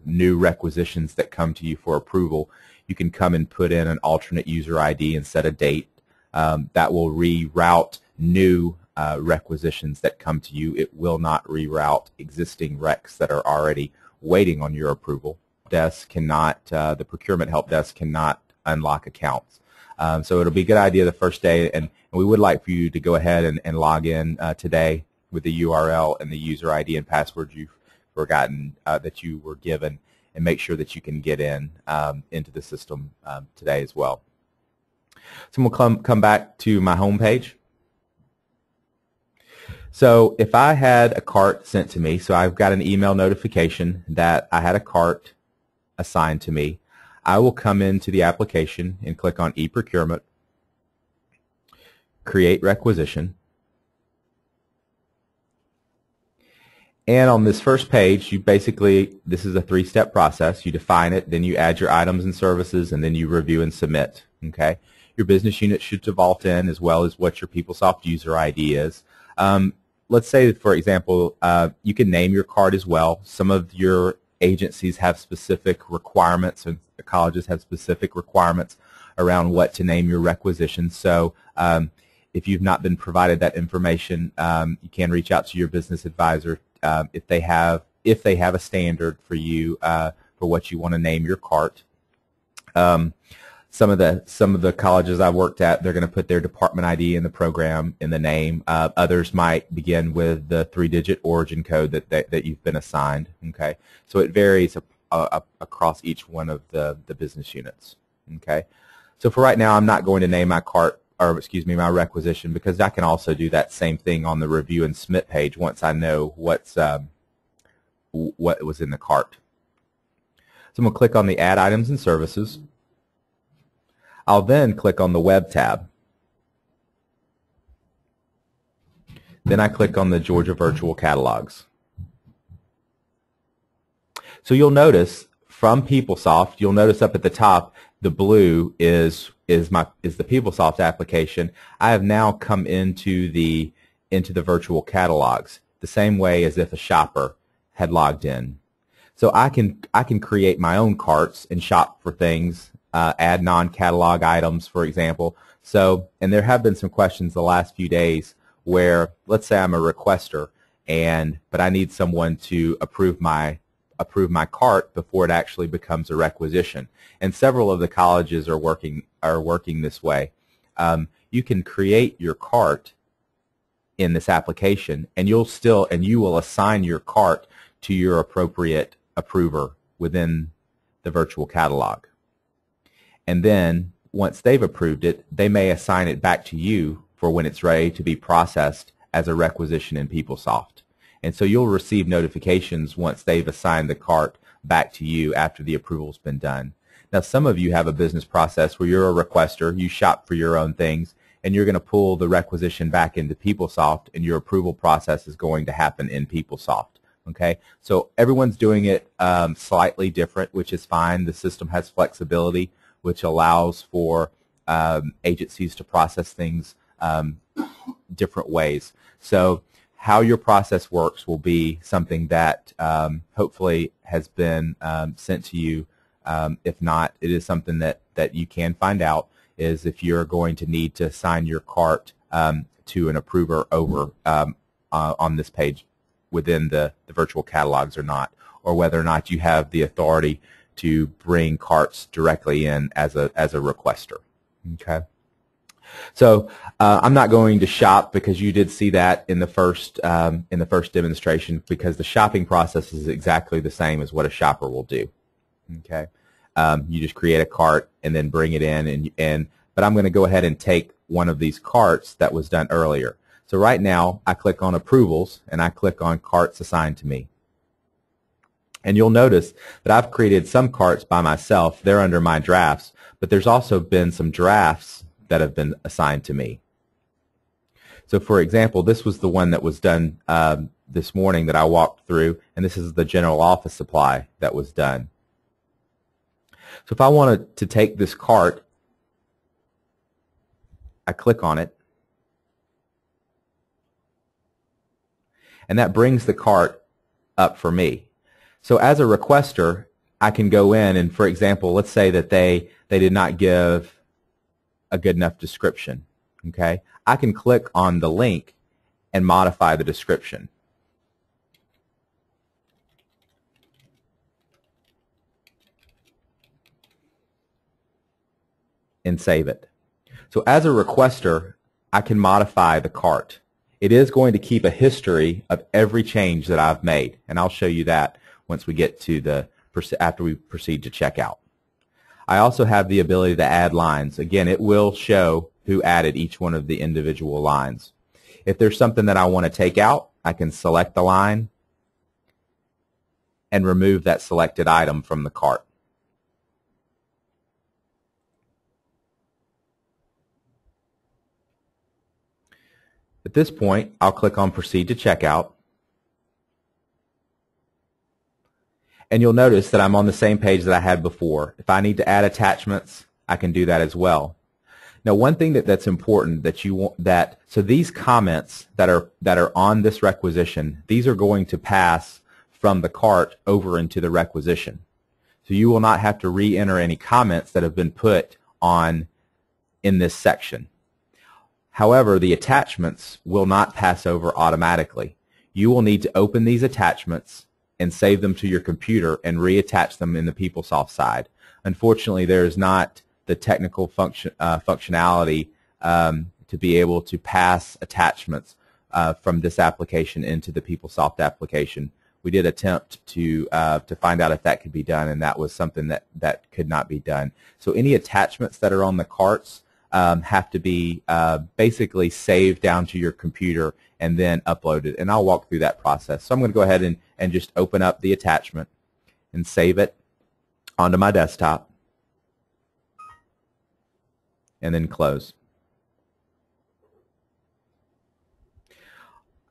new requisitions that come to you for approval, you can come and put in an alternate user ID and set a date. That will reroute new requisitions that come to you. It will not reroute existing recs that are already waiting on your approval. The procurement help desk cannot unlock accounts. So it'll be a good idea the first day, and we would like for you to go ahead and log in today with the URL and the user ID and password you've forgotten that you were given, and make sure that you can get in into the system today as well. So we'll come back to my home page. So if I had a cart sent to me, so I've got an email notification that I had a cart assigned to me, I will come into the application and click on e-procurement, create requisition. And on this first page, you basically, this is a three-step process. You define it, then you add your items and services, and then you review and submit. Okay? Your business unit should default in, as well as what your PeopleSoft user ID is. Let's say, for example, you can name your cart as well. Some of your agencies have specific requirements, and colleges have specific requirements around what to name your requisitions. So if you've not been provided that information, you can reach out to your business advisor if they have a standard for you for what you want to name your cart. Some of the colleges I've worked at, they're going to put their department ID in the program in the name. Others might begin with the 3-digit origin code that you've been assigned. Okay, so it varies across each one of the business units. Okay, so for right now, I'm not going to name my cart, or excuse me, my requisition, because I can also do that same thing on the review and submit page once I know what was in the cart. So I'm going to click on the Add Items and Services. I'll then click on the Web tab. Then I click on the Georgia Virtual Catalogs. So you'll notice from PeopleSoft, you'll notice up at the top, the blue is the PeopleSoft application. I have now come into the virtual catalogs the same way as if a shopper had logged in. So I can create my own carts and shop for things. Add non-catalog items, for example. So, and there have been some questions the last few days where, let's say I'm a requester, but I need someone to approve my cart before it actually becomes a requisition. And several of the colleges are working this way. You can create your cart in this application, and you will assign your cart to your appropriate approver within the virtual catalog. And then once they've approved it, they may assign it back to you for when it's ready to be processed as a requisition in PeopleSoft. And so you'll receive notifications once they've assigned the cart back to you after the approval's been done. Now, some of you have a business process where you're a requester, you shop for your own things, and you're going to pull the requisition back into PeopleSoft, and your approval process is going to happen in PeopleSoft. Okay, so everyone's doing it slightly different, which is fine. The system has flexibility, which allows for agencies to process things different ways. So how your process works will be something that hopefully has been sent to you. If not, it is something that you can find out, is if you're going to need to assign your cart to an approver over on this page within the virtual catalogs or not, or whether or not you have the authority to bring carts directly in as a requester. Okay. So I'm not going to shop, because you did see that in the first demonstration, because the shopping process is exactly the same as what a shopper will do. Okay. You just create a cart and then bring it in, but I'm going to go ahead and take one of these carts that was done earlier. So right now I click on approvals and I click on carts assigned to me. And you'll notice that I've created some carts by myself. They're under my drafts, but there's also been some drafts that have been assigned to me. So for example, this was the one that was done this morning that I walked through, and this is the general office supply that was done. So if I wanted to take this cart, I click on it, and that brings the cart up for me. So as a requester, I can go in and, for example, let's say that they did not give a good enough description. Okay, I can click on the link and modify the description. And save it. So as a requester, I can modify the cart. It is going to keep a history of every change that I've made, and I'll show you that once we get to after we proceed to checkout. I also have the ability to add lines. Again, it will show who added each one of the individual lines. If there's something that I want to take out, I can select the line and remove that selected item from the cart. At this point, I'll click on Proceed to Checkout. And you'll notice that I'm on the same page that I had before. If I need to add attachments, I can do that as well. Now, one thing that's important that you want so these comments that are on this requisition, these are going to pass from the cart over into the requisition. So you will not have to re-enter any comments that have been put on in this section. However, the attachments will not pass over automatically. You will need to open these attachments and save them to your computer and reattach them in the PeopleSoft side. Unfortunately, there is not the technical functionality to be able to pass attachments from this application into the PeopleSoft application. We did attempt to find out if that could be done, and that was something that could not be done. So any attachments that are on the carts have to be basically saved down to your computer and then uploaded, and I'll walk through that process. So I'm going to go ahead and just open up the attachment and save it onto my desktop and then close.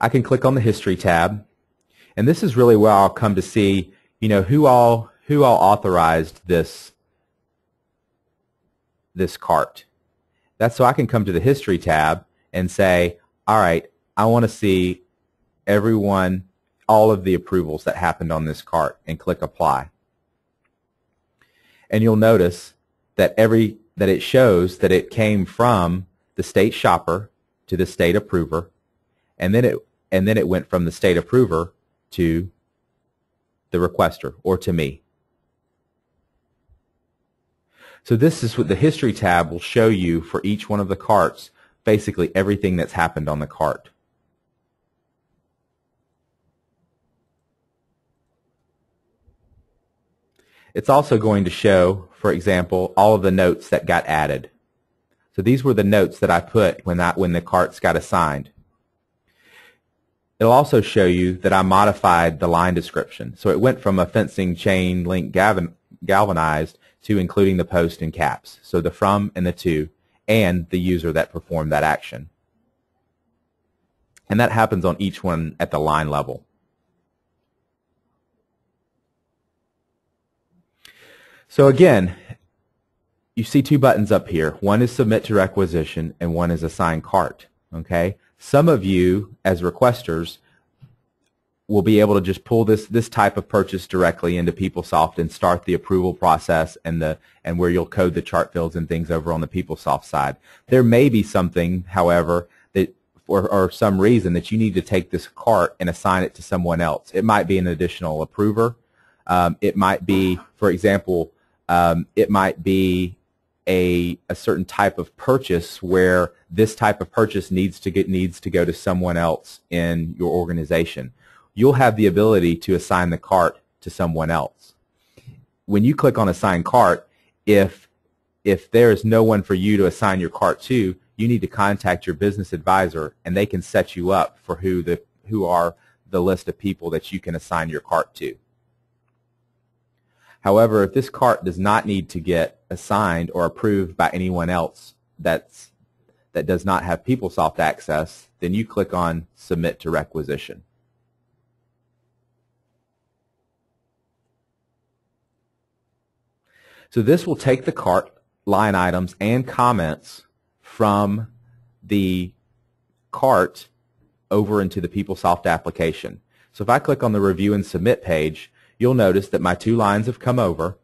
I can click on the History tab, and this is really where I'll come to see, you know, who all authorized this cart. That's so I can come to the History tab and say, all right, I want to see all of the approvals that happened on this cart, and click Apply. And you'll notice that it shows that it came from the state shopper to the state approver, and then it went from the state approver to the requester, or to me. So this is what the History tab will show you for each one of the carts, basically everything that's happened on the cart. It's also going to show, for example, all of the notes that got added. So these were the notes that I put when the carts got assigned. It'll also show you that I modified the line description. So it went from a fencing chain link galvanized to including the post in caps. So the from and the to, and the user that performed that action. And that happens on each one at the line level. So again, you see two buttons up here. One is Submit to Requisition, and one is Assign Cart. Okay? Some of you, as requesters, will be able to just pull this type of purchase directly into PeopleSoft and start the approval process and where you'll code the chart fields and things over on the PeopleSoft side. There may be something, however, that or some reason that you need to take this cart and assign it to someone else. It might be an additional approver. It might be, for example, it might be a certain type of purchase where this type of purchase needs to go to someone else in your organization. You'll have the ability to assign the cart to someone else. When you click on Assign Cart, if there is no one for you to assign your cart to, you need to contact your business advisor, and they can set you up for who are the list of people that you can assign your cart to. However, if this cart does not need to get assigned or approved by anyone else that does not have PeopleSoft access, then you click on Submit to Requisition. So this will take the cart line items and comments from the cart over into the PeopleSoft application. So if I click on the Review and Submit page, you'll notice that my 2 lines have come over,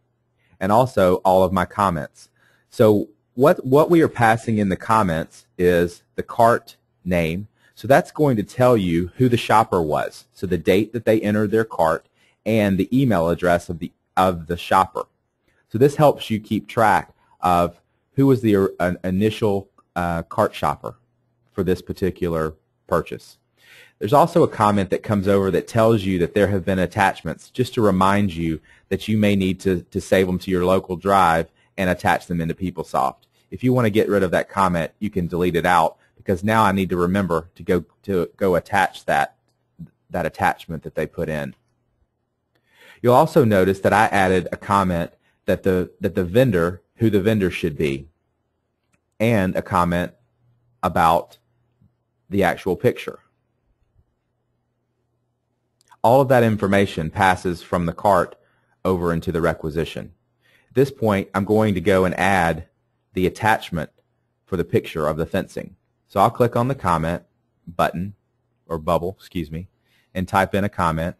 and also all of my comments. So what we are passing in the comments is the cart name. So that's going to tell you who the shopper was. So the date that they entered their cart and the email address of the shopper. So this helps you keep track of who was the initial cart shopper for this particular purchase. There's also a comment that comes over that tells you that there have been attachments, just to remind you that you may need to save them to your local drive and attach them into PeopleSoft. If you want to get rid of that comment, you can delete it out, because now I need to remember to go attach that attachment that they put in. You'll also notice that I added a comment that the vendor, who the vendor should be, and a comment about the actual picture. All of that information passes from the cart over into the requisition. At this point, I'm going to go and add the attachment for the picture of the fencing. So I'll click on the comment button, or bubble, excuse me, and type in a comment.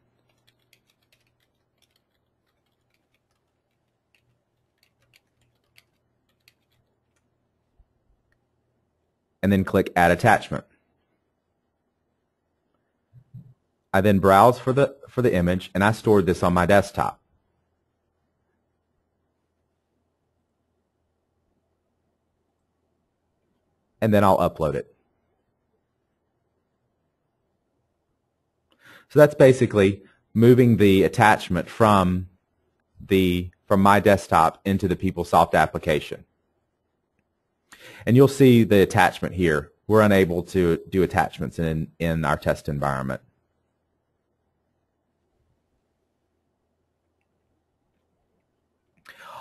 And then click Add Attachment. I then browse for the image, and I stored this on my desktop. And then I'll upload it. So that's basically moving the attachment from my desktop into the PeopleSoft application. And you'll see the attachment here. We're unable to do attachments in our test environment.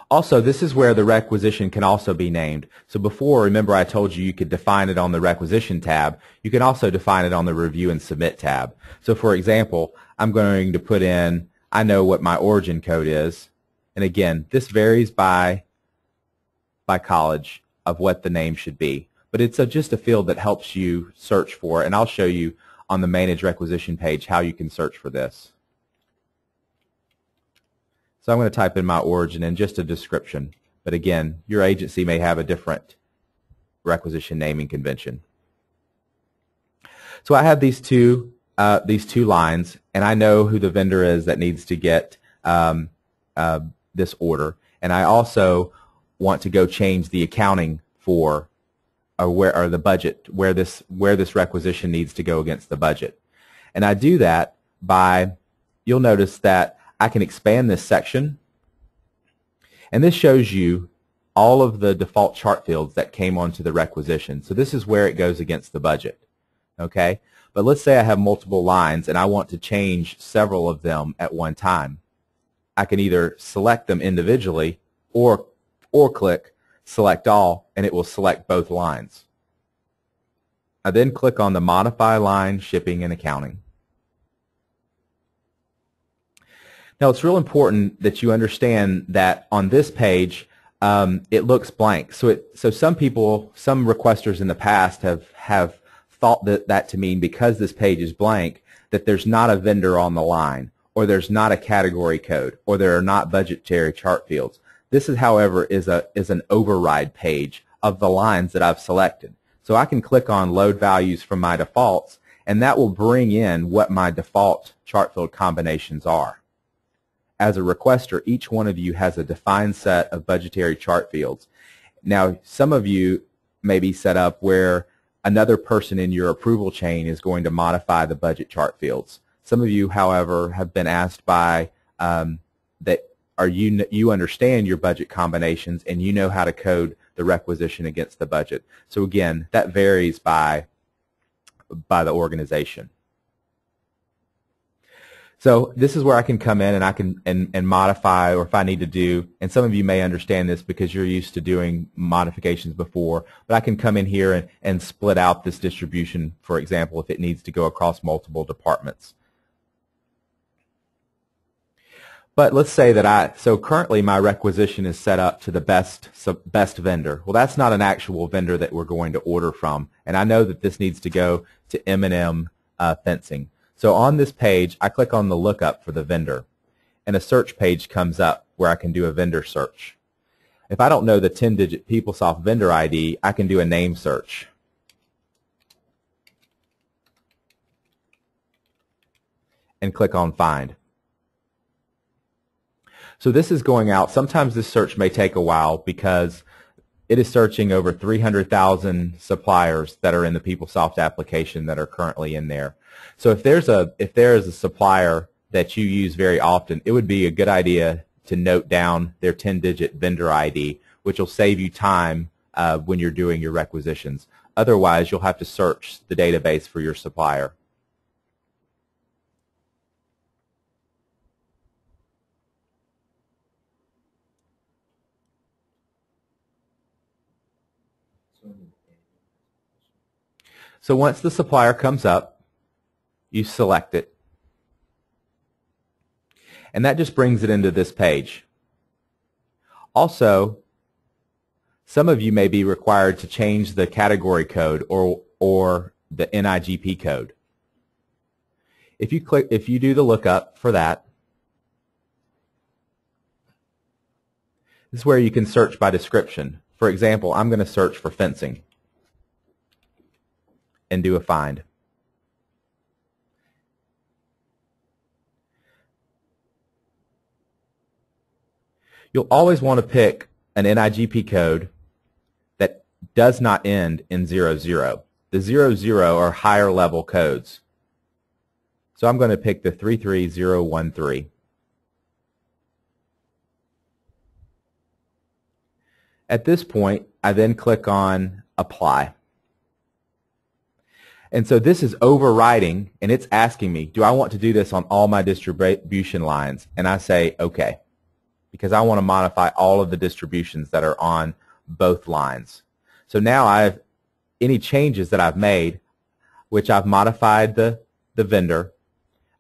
Also, this is where the requisition can also be named. So before, remember I told you could define it on the requisition tab. You can also define it on the review and submit tab. So for example, I'm going to put in, I know what my origin code is. And again, this varies by college of what the name should be. But it's just a field that helps you search for, and I'll show you on the Manage Requisition page how you can search for this. So I'm going to type in my origin and just a description. But again, your agency may have a different requisition naming convention. So I have these two lines, and I know who the vendor is that needs to get this order. And I also want to go change the accounting for or the budget where this requisition needs to go against the budget. And I do that by, you'll notice that I can expand this section, and this shows you all of the default chart fields that came onto the requisition. So this is where it goes against the budget. Okay? But let's say I have multiple lines and I want to change several of them at one time. I can either select them individually or click Select All, and it will select both lines. I then click on the Modify Line, Shipping, and Accounting. Now, it's real important that you understand that on this page, it looks blank. So some people, some requesters in the past have thought that to mean because this page is blank, that there's not a vendor on the line, or there's not a category code, or there are not budgetary chart fields. This is, however, is an override page of the lines that I've selected. So I can click on Load Values from my defaults, and that will bring in what my default chart field combinations are. As a requester, each one of you has a defined set of budgetary chart fields. Now, some of you may be set up where another person in your approval chain is going to modify the budget chart fields. Some of you, however, have been asked by you understand your budget combinations and you know how to code the requisition against the budget. So again, that varies by the organization. So this is where I can come in and I can and modify, or if I need to do, and some of you may understand this because you're used to doing modifications before, but I can come in here and split out this distribution, for example, if it needs to go across multiple departments. But let's say that so currently my requisition is set up to the best vendor. Well, that's not an actual vendor that we're going to order from, and I know that this needs to go to M&M Fencing. So on this page, I click on the lookup for the vendor, and a search page comes up where I can do a vendor search. If I don't know the 10-digit PeopleSoft vendor ID, I can do a name search. And click on Find. So this is going out. Sometimes this search may take a while because it is searching over 300,000 suppliers that are in the PeopleSoft application that are currently in there. So if there is a supplier that you use very often, it would be a good idea to note down their 10-digit vendor ID, which will save you time when you're doing your requisitions. Otherwise, you'll have to search the database for your supplier. So once the supplier comes up, you select it. And that just brings it into this page. Also, some of you may be required to change the category code or the NIGP code. If you do the lookup for that, this is where you can search by description. For example, I'm going to search for fencing and do a find. You'll always want to pick an NIGP code that does not end in 00. The 00 are higher level codes. So I'm going to pick the 33013. At this point, I then click on Apply. And so this is overriding, and it's asking me, do I want to do this on all my distribution lines? And I say, okay, because I want to modify all of the distributions that are on both lines. So now any changes that I've made, which I've modified the vendor,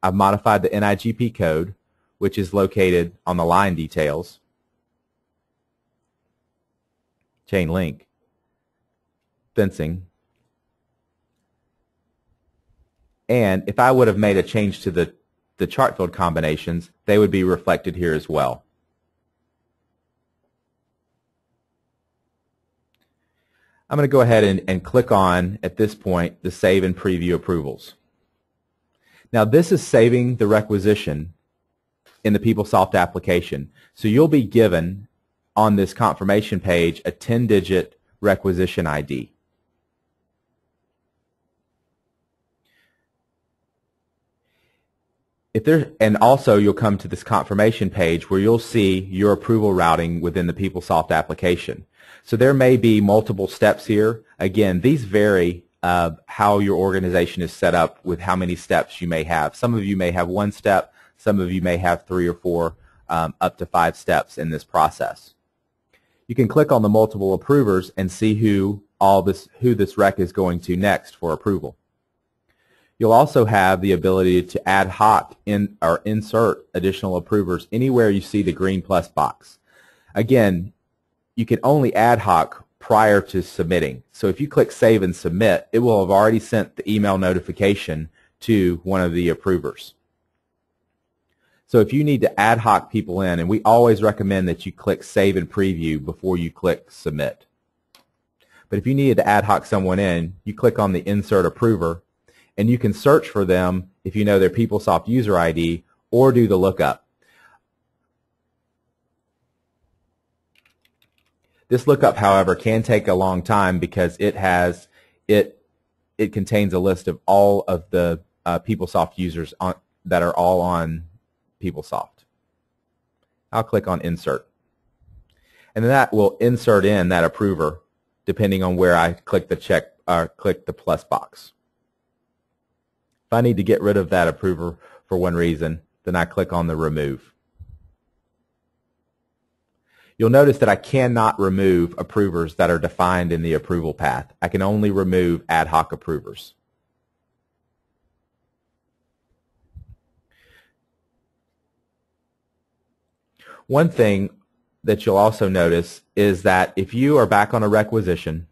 I've modified the NIGP code, which is located on the line details, chain link, fencing, and if I would have made a change to the chart field combinations, they would be reflected here as well. I'm going to go ahead and click on, at this point, the Save and Preview Approvals. Now this is saving the requisition in the PeopleSoft application. So you'll be given on this confirmation page a 10-digit requisition ID. And also you'll come to this confirmation page where you'll see your approval routing within the PeopleSoft application. So there may be multiple steps here. Again, these vary how your organization is set up with how many steps you may have. Some of you may have one step, some of you may have 3 or 4, up to 5 steps in this process. You can click on the multiple approvers and see who this rec is going to next for approval. You'll also have the ability to ad hoc or insert additional approvers anywhere you see the green plus box. Again, you can only ad hoc prior to submitting. So if you click Save and Submit, it will have already sent the email notification to one of the approvers. So if you need to ad hoc people in, and we always recommend that you click Save and Preview before you click Submit. But if you needed to ad hoc someone in, you click on the Insert Approver, and you can search for them if you know their PeopleSoft user ID, or do the lookup. This lookup, however, can take a long time because it contains a list of all of the PeopleSoft users that are all on PeopleSoft. I'll click on Insert. And then that will insert in that approver depending on where I click the check or click the plus box. If I need to get rid of that approver for one reason, then I click on the Remove. You'll notice that I cannot remove approvers that are defined in the approval path. I can only remove ad hoc approvers. One thing that you'll also notice is that if you are back on a requisition,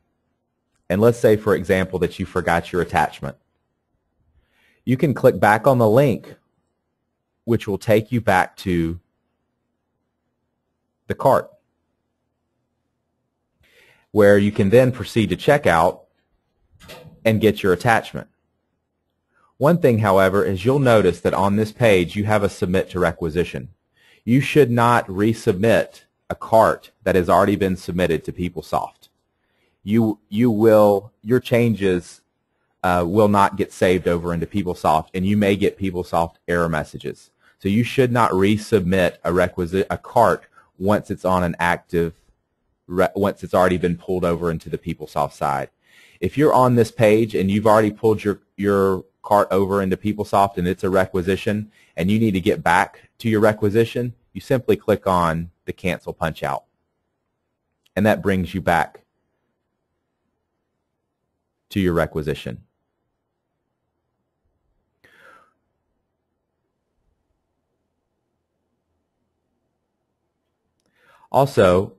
and let's say, for example, that you forgot your attachment, you can click back on the link, which will take you back to the cart, where you can then proceed to checkout and get your attachment. One thing, however, is you'll notice that on this page you have a Submit to Requisition. You should not resubmit a cart that has already been submitted to PeopleSoft, your changes will not get saved over into PeopleSoft, and you may get PeopleSoft error messages. So you should not resubmit a cart once it's on an active, once it's already been pulled over into the PeopleSoft side. If you're on this page and you've already pulled your cart over into PeopleSoft and it's a requisition and you need to get back to your requisition, you simply click on the cancel punch out, and that brings you back to your requisition. Also,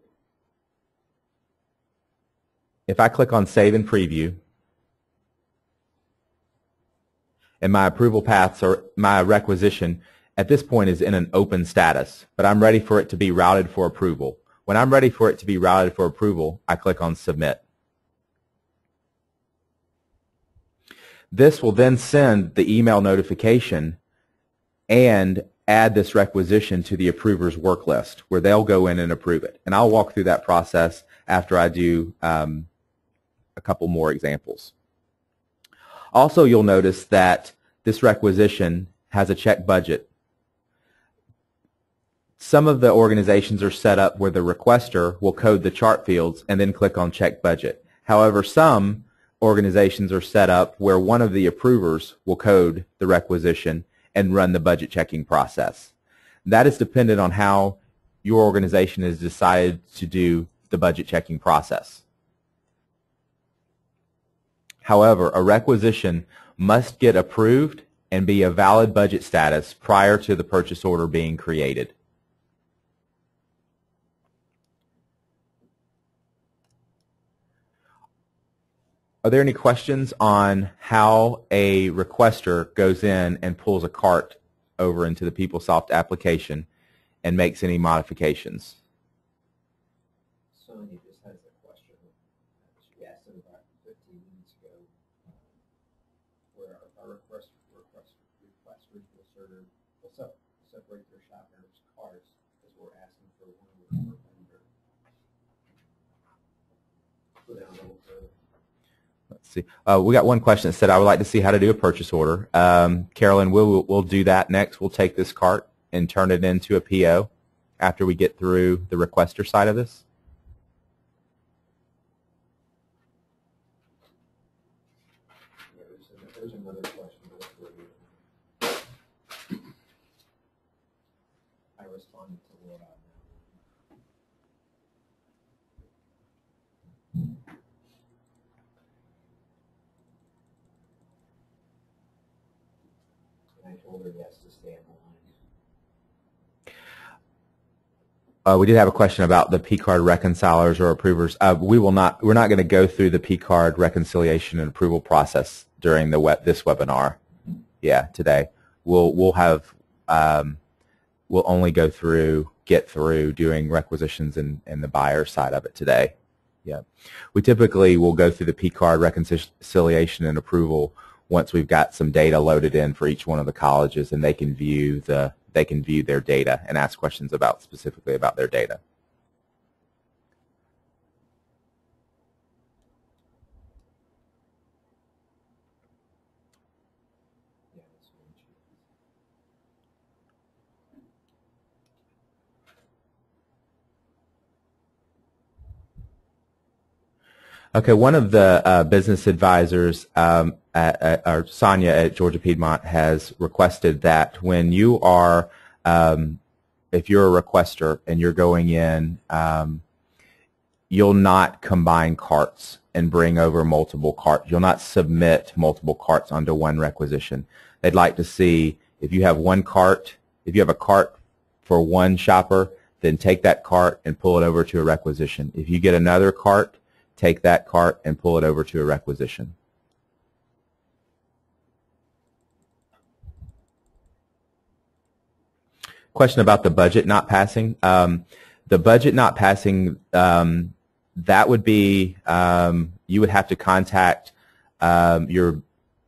if I click on Save and Preview, and my approval paths or my requisition at this point is in an open status, but I'm ready for it to be routed for approval. When I'm ready for it to be routed for approval, I click on Submit. This will then send the email notification and add this requisition to the approver's work list where they'll go in and approve it. And I'll walk through that process after I do a couple more examples. Also, you'll notice that this requisition has a check budget. Some of the organizations are set up where the requester will code the chart fields and then click on check budget. However, some organizations are set up where one of the approvers will code the requisition and run the budget checking process. That is dependent on how your organization has decided to do the budget checking process. However, a requisition must get approved and be a valid budget status prior to the purchase order being created. Are there any questions on how a requester goes in and pulls a cart over into the PeopleSoft application and makes any modifications? Sonia just has a question. She asked it about 15 minutes ago, where our requesters will separate their shoppers' carts because we're asking for one of the vendor. Put down a little further. Let's see. We got one question that said, I would like to see how to do a purchase order. Carolyn, we'll do that next. We'll take this cart and turn it into a PO after we get through the requester side of this. Yeah, there's another question. I responded to what I I told her yes to stay on the line. We did have a question about the P-card reconcilers or approvers. We're not going to go through the P-card reconciliation and approval process during this webinar. Yeah, today we'll only get through doing requisitions and the buyer side of it today. Yeah, we typically will go through the P-card reconciliation and approval once we've got some data loaded in for each one of the colleges, and they can view their data and ask questions specifically about their data. Okay, one of the business advisors, Sonia at Georgia Piedmont, has requested that when you are, if you're a requester and you're going in, you'll not combine carts and bring over multiple carts. You'll not submit multiple carts onto one requisition. They'd like to see if you have one cart, if you have a cart for one shopper, then take that cart and pull it over to a requisition. If you get another cart, take that cart and pull it over to a requisition. Question about the budget not passing. The budget not passing, that would be, you would have to contact your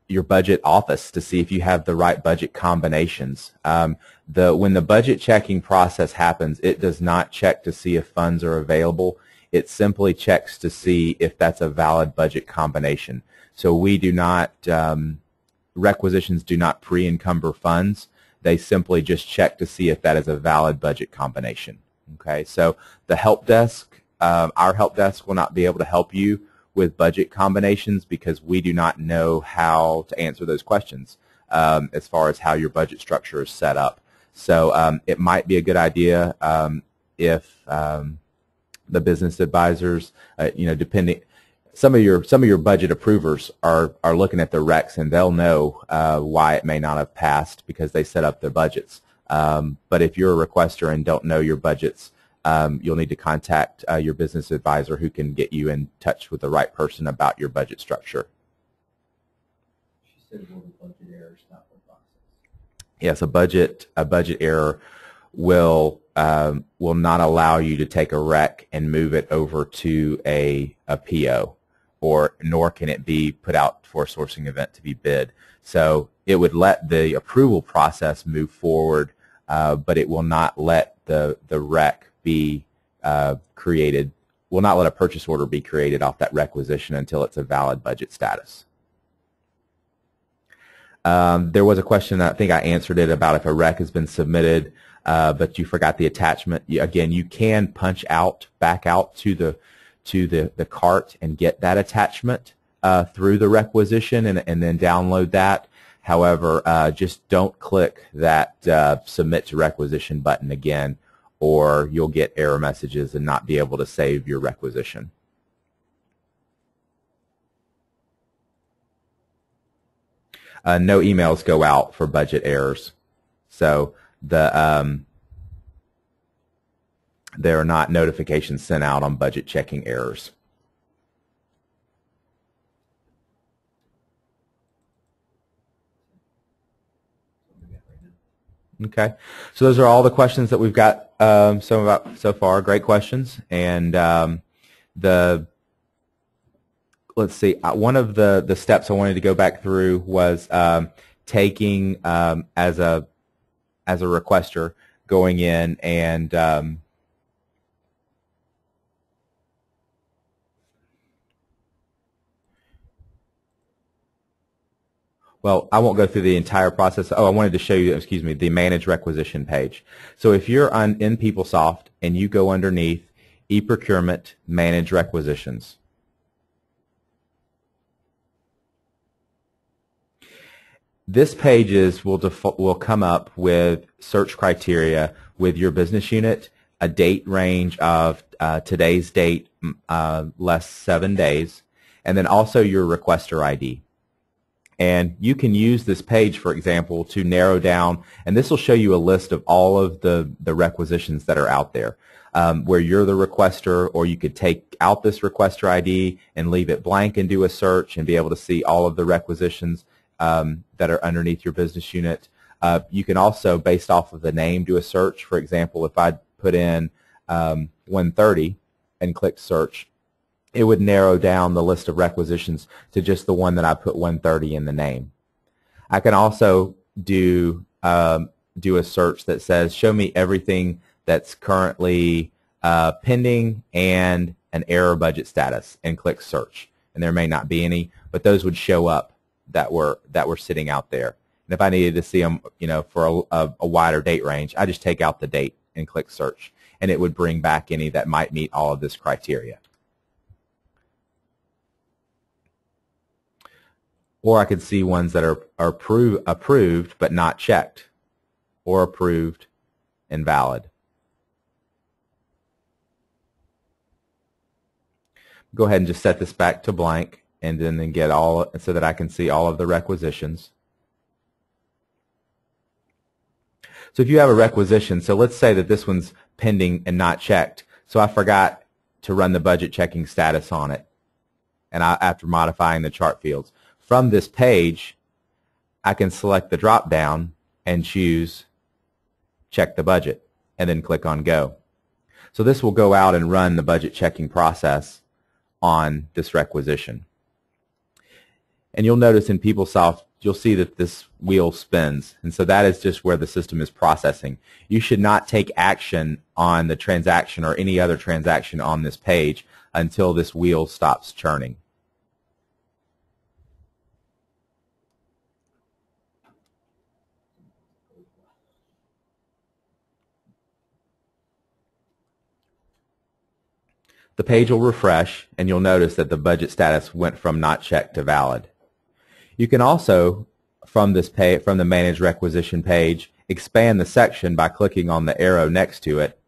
your budget office to see if you have the right budget combinations. When the budget checking process happens, it does not check to see if funds are available. It simply checks to see if that's a valid budget combination. So we do not, requisitions do not pre-encumber funds. They simply just check to see if that is a valid budget combination. Okay, so the help desk, our help desk will not be able to help you with budget combinations because we do not know how to answer those questions as far as how your budget structure is set up. So it might be a good idea if the business advisors, depending, some of your budget approvers are looking at the recs and they'll know why it may not have passed because they set up their budgets. But if you're a requester and don't know your budgets, you'll need to contact your business advisor who can get you in touch with the right person about your budget structure. She said, will the budget error stop the process? Yes, a budget error will not allow you to take a rec and move it over to a PO, nor can it be put out for a sourcing event to be bid. So it would let the approval process move forward, but it will not let the rec be created, will not let a purchase order be created off that requisition until it's a valid budget status. There was a question, I think I answered it, about if a rec has been submitted, but you forgot the attachment. Again, you can punch back out to the cart and get that attachment through the requisition and then download that. However, just don't click that submit to requisition button again, or you'll get error messages and not be able to save your requisition. No emails go out for budget errors. So there are not notifications sent out on budget checking errors. Okay, so those are all the questions that we've got so far. Great questions, and let's see. One of the steps I wanted to go back through was taking as a requester, going in and well, I won't go through the entire process. Oh, I wanted to show you, excuse me, the Manage Requisition page. So if you're in PeopleSoft and you go underneath eProcurement Manage Requisitions, this page will come up with search criteria with your business unit, a date range of today's date less 7 days, and then also your requester ID. And you can use this page, for example, to narrow down, and this will show you a list of all of the requisitions that are out there, where you're the requester, or you could take out this requester ID and leave it blank and do a search and be able to see all of the requisitions that are underneath your business unit. You can also, based off of the name, do a search. For example, if I put in 130 and click search, it would narrow down the list of requisitions to just the one that I put 130 in the name. I can also do a search that says, show me everything that's currently pending and an error budget status, and click search. And there may not be any, but those would show up that were sitting out there. And if I needed to see them, for a wider date range, I just take out the date and click search, and it would bring back any that might meet all of this criteria. Or I could see ones that are approved but not checked, or approved and valid. Go ahead and just set this back to blank, and then get all, so that I can see all of the requisitions. So if you have a requisition, so let's say that this one's pending and not checked, so I forgot to run the budget checking status on it, and after modifying the chart fields. From this page, I can select the drop down and choose check the budget, and then click on go. So this will go out and run the budget checking process on this requisition. And you'll notice in PeopleSoft, you'll see that this wheel spins. And so that is just where the system is processing. You should not take action on the transaction or any other transaction on this page until this wheel stops churning. The page will refresh, and you'll notice that the budget status went from not checked to valid. You can also, from the Manage Requisition page, expand the section by clicking on the arrow next to it.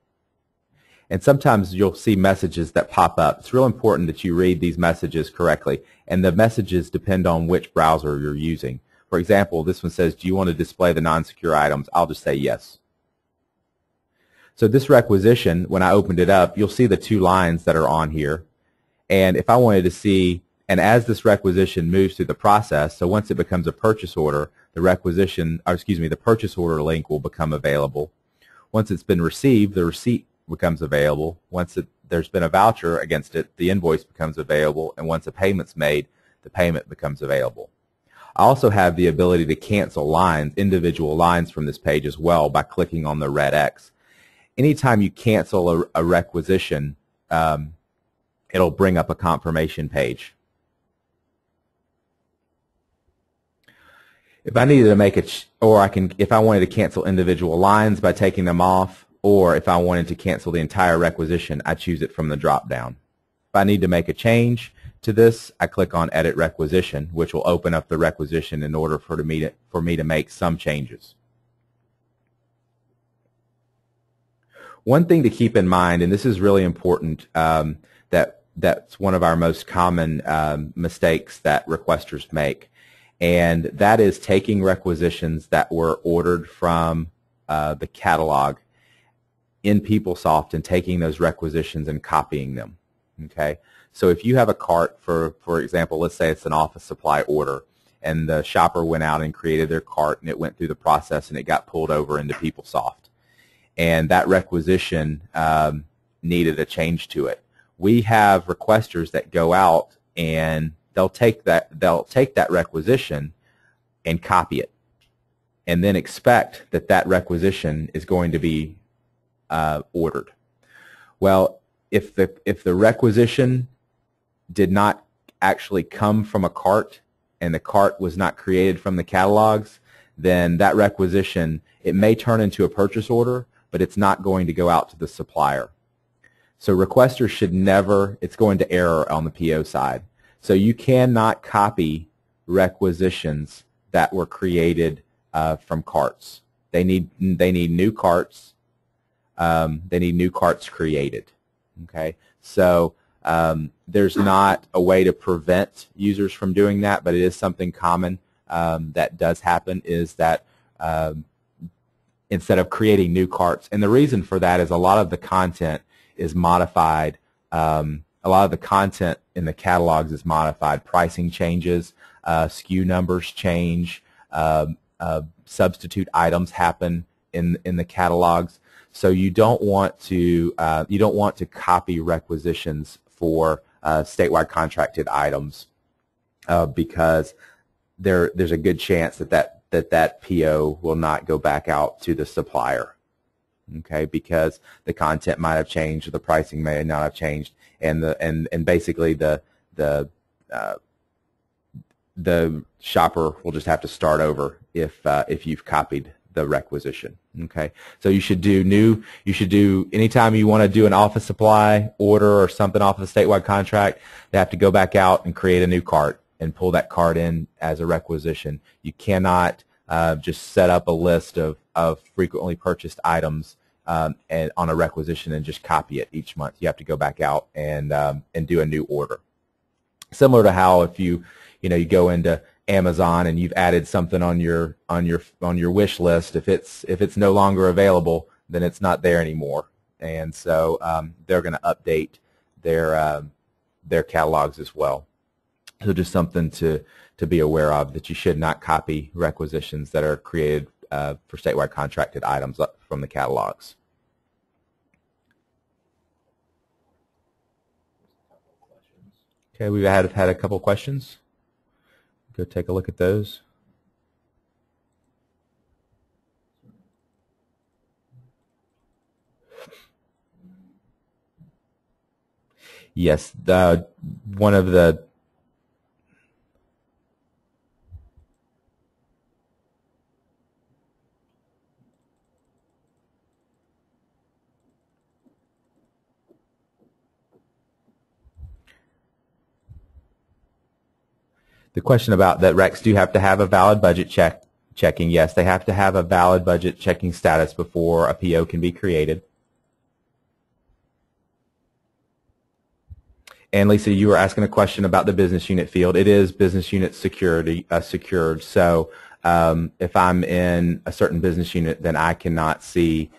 And sometimes you'll see messages that pop up. It's real important that you read these messages correctly, and the messages depend on which browser you're using. For example, this one says, do you want to display the non-secure items? I'll just say yes. So this requisition, when I opened it up, you'll see the 2 lines that are on here. And if I wanted to see, and as this requisition moves through the process, so once it becomes a purchase order, the purchase order link will become available. Once it's been received, the receipt becomes available. Once there's been a voucher against it, the invoice becomes available. And once a payment's made, the payment becomes available. I also have the ability to cancel lines, individual lines from this page as well by clicking on the red X. Anytime you cancel a requisition, it'll bring up a confirmation page. If I needed to make if I wanted to cancel individual lines by taking them off, or if I wanted to cancel the entire requisition, I choose it from the drop down. If I need to make a change to this, I click on Edit Requisition, which will open up the requisition in order for me to make some changes. One thing to keep in mind, and this is really important, that's one of our most common mistakes that requesters make, and that is taking requisitions that were ordered from the catalog in PeopleSoft and taking those requisitions and copying them. Okay, so if you have a cart, for example, let's say it's an office supply order, and the shopper went out and created their cart, and it went through the process, and it got pulled over into PeopleSoft, and that requisition needed a change to it. We have requesters that go out and they'll take that requisition and copy it, and then expect that that requisition is going to be ordered. Well, if the requisition did not actually come from a cart and the cart was not created from the catalogs, then that requisition, it may turn into a purchase order, but it's not going to go out to the supplier. So requesters should never, it's going to error on the PO side. So you cannot copy requisitions that were created from carts. They need new carts. They need new carts created. Okay, so there's not a way to prevent users from doing that, but it is something common that does happen, is that instead of creating new carts, and the reason for that is a lot of the content is modified. A lot of the content in the catalogs is modified. Pricing changes, SKU numbers change, substitute items happen in the catalogs. So you don't want to copy requisitions for statewide contracted items because there's a good chance that PO will not go back out to the supplier. Okay, because the content might have changed, or the pricing may not have changed, and basically the shopper will just have to start over if you've copied the requisition. Okay, so you should do anytime you want to do an office supply order or something off of a statewide contract, they have to go back out and create a new cart and pull that cart in as a requisition. You cannot just set up a list of frequently purchased items and on a requisition and just copy it each month. You have to go back out and do a new order. Similar to how if you go into Amazon and you've added something on your wish list, if it's no longer available, then it's not there anymore, and so they're going to update their catalogs as well. So just something to be aware of, that you should not copy requisitions that are created for statewide contracted items from the catalogs. Okay, we've had a couple questions. go take a look at those. Yes, one of the question about that recs do have to have a valid budget checking. Yes, they have to have a valid budget checking status before a PO can be created. And Lisa, you were asking a question about the business unit field. It is business unit security secured. So if I'm in a certain business unit, then I cannot see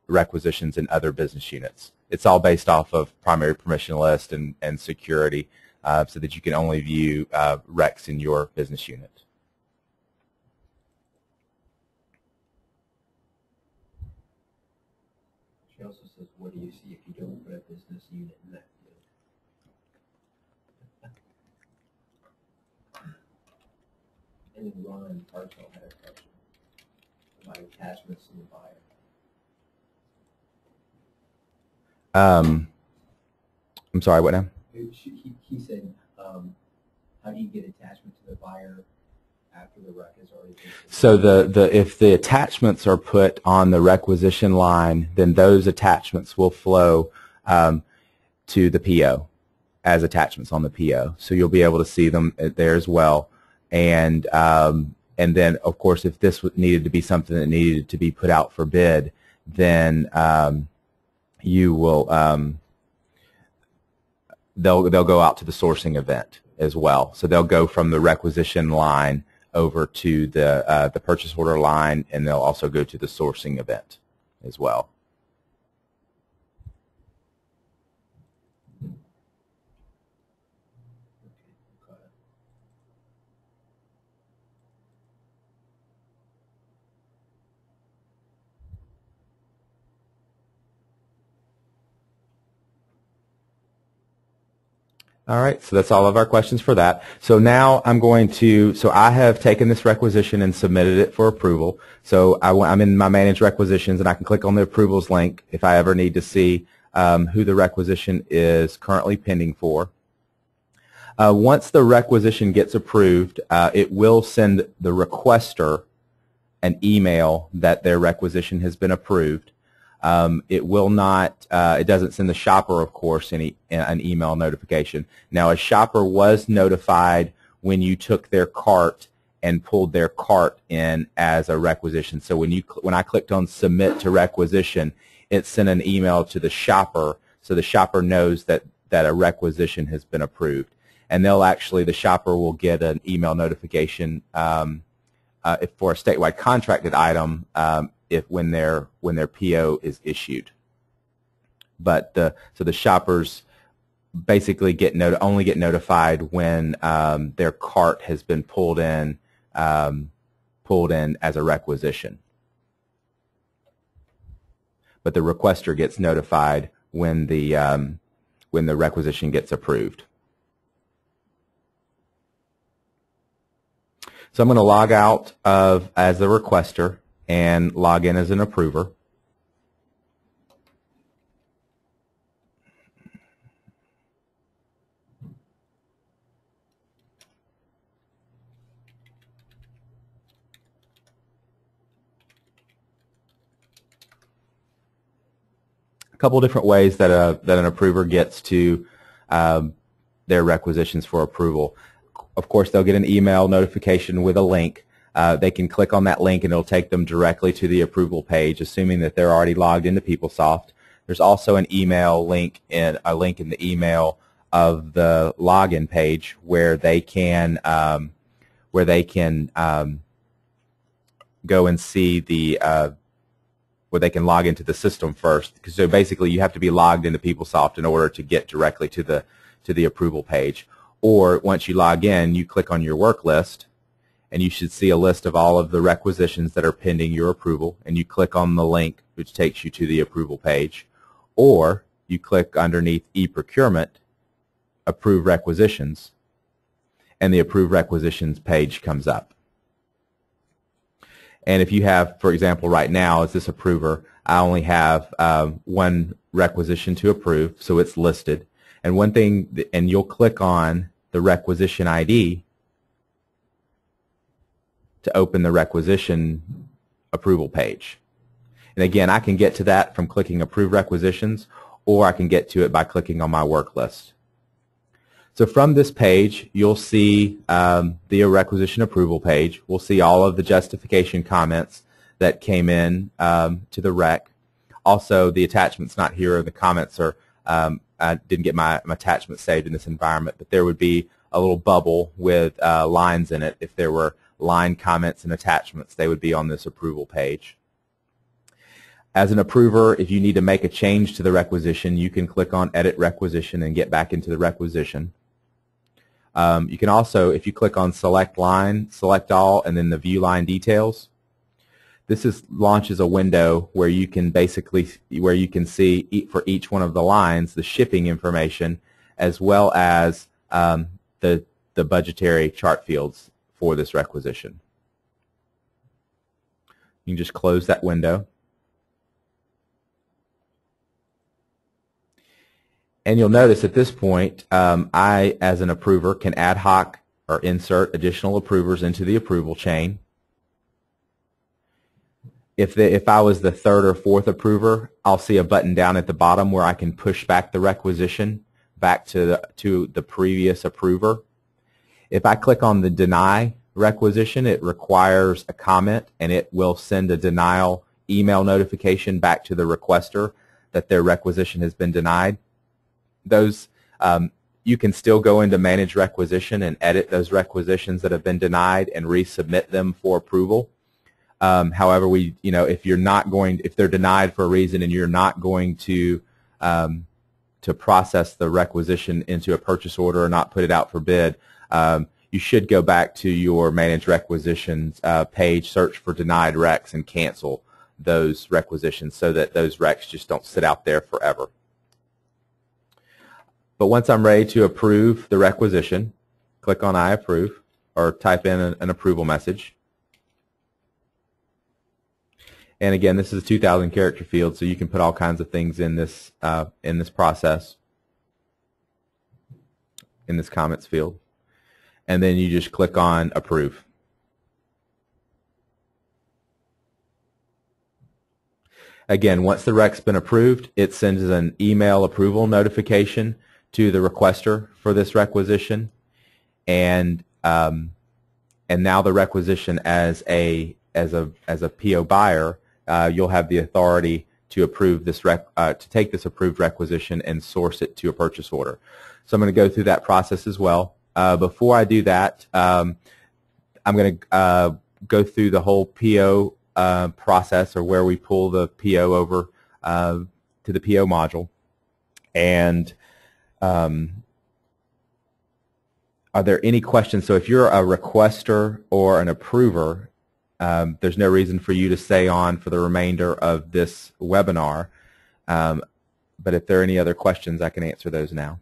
requisitions in other business units. It's all based off of primary permission list and security, so that you can only view recs in your business unit. She also says, what do you see if you don't put a business unit in that field? And then Ron Parcel had a question about attachments in the buyer. I'm sorry, what now? He said, how do you get attachment to the buyer after the rec is already been submitted? So if the attachments are put on the requisition line, then those attachments will flow to the PO as attachments on the PO. So you'll be able to see them there as well. And then, of course, if this needed to be something that needed to be put out for bid, then you will they'll go out to the sourcing event as well. So they'll go from the requisition line over to the purchase order line, and they'll also go to the sourcing event as well. All right, so that's all of our questions for that. So now I'm going to, so I have taken this requisition and submitted it for approval. So I'm in my Manage Requisitions, and I can click on the Approvals link if I ever need to see who the requisition is currently pending for. Once the requisition gets approved, it will send the requester an email that their requisition has been approved. It will not, it doesn't send the shopper, of course, an email notification. Now, a shopper was notified when you took their cart and pulled their cart in as a requisition. So when I clicked on Submit to Requisition, it sent an email to the shopper, so the shopper knows that a requisition has been approved. And the shopper will get an email notification if for a statewide contracted item, when their PO is issued. But so the shoppers basically only get notified when their cart has been pulled in as a requisition. But the requester gets notified when the requisition gets approved. So I'm going to log out as the requester and log in as an approver. A couple different ways that an approver gets to their requisitions for approval. Of course, they'll get an email notification with a link. They can click on that link and it'll take them directly to the approval page, assuming that they're already logged into PeopleSoft. There's also an email link in the email of the login page where they can go and see where they can log into the system first. So basically, you have to be logged into PeopleSoft in order to get directly to the approval page. Or once you log in, you click on your work list, and you should see a list of all of the requisitions that are pending your approval, and you click on the link which takes you to the approval page. Or you click underneath e-procurement, approve requisitions, and the approved requisitions page comes up. And if you have, for example, right now as this approver, I only have one requisition to approve, so it's listed. And one thing, and you'll click on the requisition ID to open the requisition approval page. And again, I can get to that from clicking Approve Requisitions, or I can get to it by clicking on my work list. So from this page, you'll see the requisition approval page. We'll see all of the justification comments that came in to the rec. Also, the attachment's not here. The comments are, I didn't get my attachment saved in this environment, but there would be a little bubble with lines in it. If there were line comments and attachments, they would be on this approval page. As an approver, if you need to make a change to the requisition, you can click on Edit Requisition and get back into the requisition. You can also, if you click on Select Line, Select All, and then the View Line Details, this launches a window where you can basically, where you can see for each one of the lines the shipping information as well as the budgetary chart fields for this requisition. You can just close that window. And you'll notice at this point, I, as an approver, can ad hoc or insert additional approvers into the approval chain. If I was the third or fourth approver, I'll see a button down at the bottom where I can push back the requisition back to the previous approver. If I click on the Deny Requisition, it requires a comment, and it will send a denial email notification back to the requester that their requisition has been denied. Those you can still go into Manage Requisition and edit those requisitions that have been denied and resubmit them for approval. However, if they're denied for a reason and you're not going to process the requisition into a purchase order or not put it out for bid, you should go back to your Manage Requisitions page, search for denied recs, and cancel those requisitions so that those recs just don't sit out there forever. But once I'm ready to approve the requisition, click on I approve or type in an approval message. And again, this is a 2,000 character field, so you can put all kinds of things in this process, in this comments field. And then you just click on Approve. Again, once the rec's been approved, it sends an email approval notification to the requester for this requisition, and now the requisition as a PO buyer, you'll have the authority to approve this to take this approved requisition and source it to a purchase order. So I'm going to go through that process as well. Before I do that, I'm going to go through the whole PO process, or where we pull the PO over to the PO module. And are there any questions? So if you're a requester or an approver, there's no reason for you to stay on for the remainder of this webinar. But if there are any other questions, I can answer those now.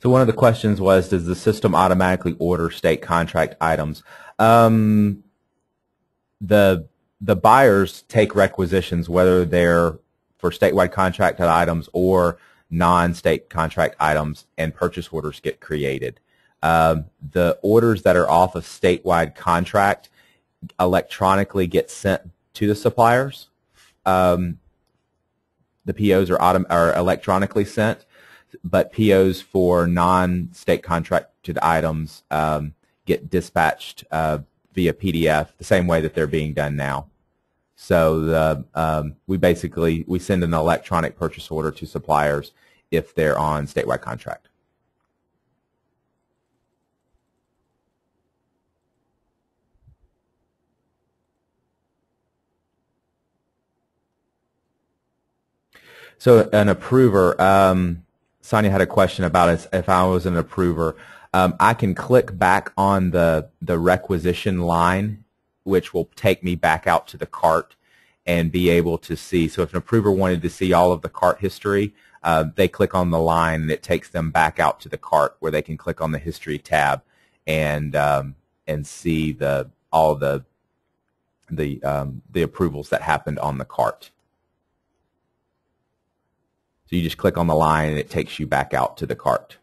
So one of the questions was, does the system automatically order state contract items? The buyers take requisitions, whether they're for statewide contracted items or non-state contract items, and purchase orders get created. The orders that are off of statewide contract electronically get sent to the suppliers. The POs are electronically sent, but POs for non-state contracted items get dispatched via PDF the same way that they're being done now. So we send an electronic purchase order to suppliers if they're on statewide contract. So an approver, Sonia had a question about if I was an approver. I can click back on the requisition line, which will take me back out to the cart and be able to see. So if an approver wanted to see all of the cart history, they click on the line and it takes them back out to the cart where they can click on the history tab and see all the approvals that happened on the cart. So you just click on the line and it takes you back out to the cart.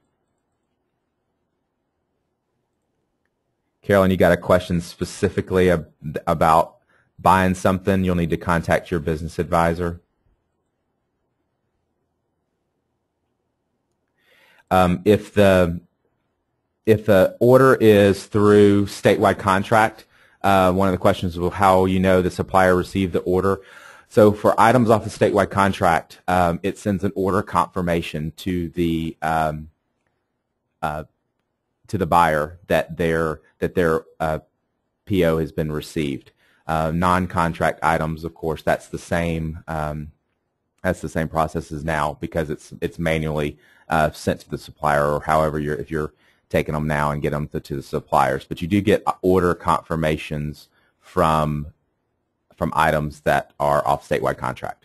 Carolyn, you got a question specifically about buying something? You'll need to contact your business advisor. If the order is through statewide contract, one of the questions is how you know the supplier received the order. So for items off a statewide contract, it sends an order confirmation to the buyer that their PO has been received. Non-contract items, of course, that's the same process as now because it's manually sent to the supplier, or however if you're taking them now and get them to the suppliers. But you do get order confirmations from items that are off statewide contract.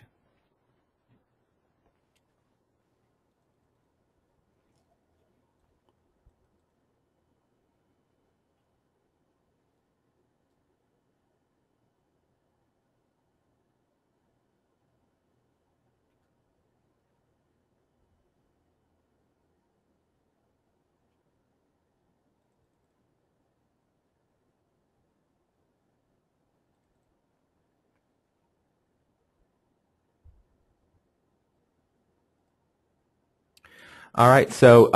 All right, so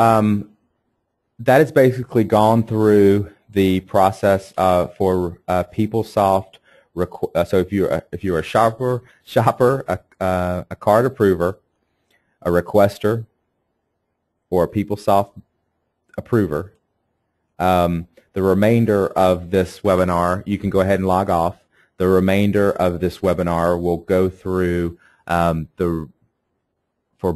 that has basically gone through the process for PeopleSoft. So if you're a shopper, a card approver, a requester, or a PeopleSoft approver, the remainder of this webinar, you can go ahead and log off. The remainder of this webinar will go through for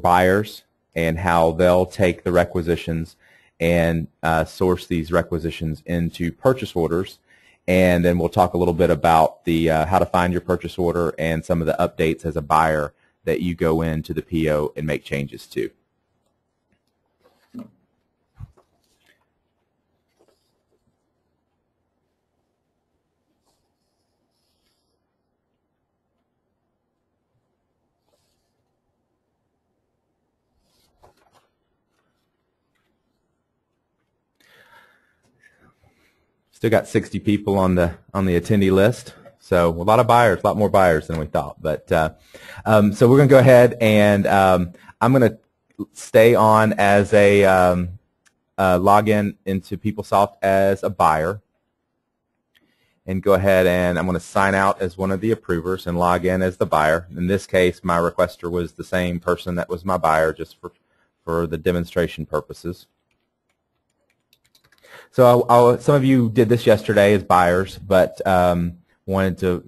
buyers and how they'll take the requisitions and source these requisitions into purchase orders. And then we'll talk a little bit about the how to find your purchase order and some of the updates as a buyer that you go into the PO and make changes to. Still got 60 people on the attendee list, so a lot of buyers, a lot more buyers than we thought. But so we're going to go ahead and I'm going to stay on as a login into PeopleSoft as a buyer, and go ahead and I'm going to sign out as one of the approvers and log in as the buyer. In this case, my requester was the same person that was my buyer, just for the demonstration purposes. So some of you did this yesterday as buyers, but wanted to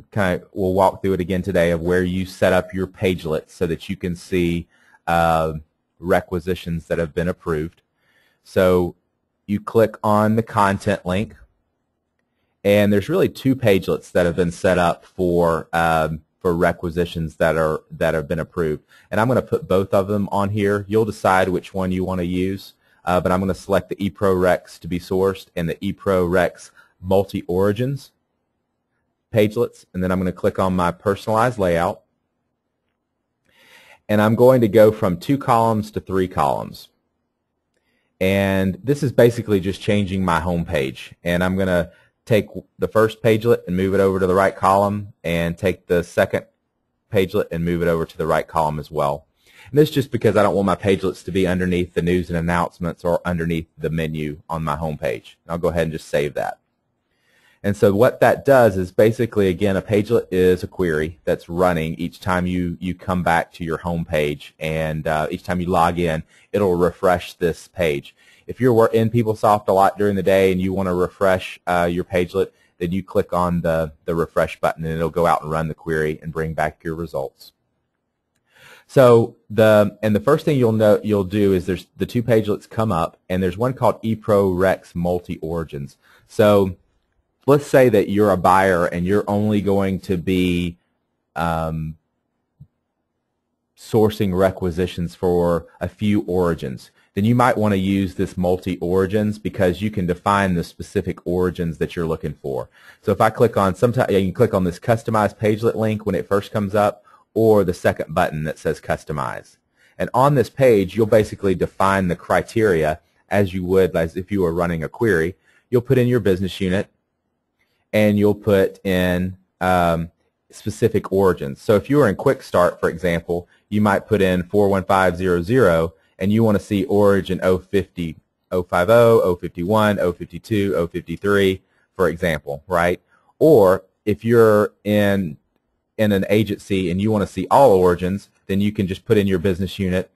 we'll walk through it again today of where you set up your pagelets so that you can see requisitions that have been approved. So you click on the content link, and there's really two pagelets that have been set up for requisitions that have been approved. And I'm going to put both of them on here. You'll decide which one you want to use. But I'm going to select the eProRecs to be sourced and the eProRecs multi-origins pagelets, and then I'm going to click on my personalized layout, and I'm going to go from 2 columns to 3 columns. And this is basically just changing my home page, and I'm going to take the first pagelet and move it over to the right column, and take the second pagelet and move it over to the right column as well. And this is just because I don't want my pagelets to be underneath the news and announcements or underneath the menu on my home page. I'll go ahead and just save that. And so what that does is basically, again, a pagelet is a query that's running each time you come back to your home page, and each time you log in, it'll refresh this page. If you're in PeopleSoft a lot during the day and you want to refresh your pagelet, then you click on the refresh button and it'll go out and run the query and bring back your results. So the first thing you'll do is there's the two pagelets come up, and there's one called ePro Rex Multi Origins. So let's say that you're a buyer and you're only going to be sourcing requisitions for a few origins. Then you might want to use this multi-origins because you can define the specific origins that you're looking for. So if I click on, sometimes you can click on this customize pagelet link when it first comes up, or the second button that says customize. And on this page, you'll basically define the criteria as you would as if you were running a query. You'll put in your business unit, and you'll put in specific origins. So if you were in Quick Start, for example, you might put in 41500, and you want to see origin 050, 050, 051, 052, 053, for example, right? Or if you're in an agency and you want to see all origins, then you can just put in your business unit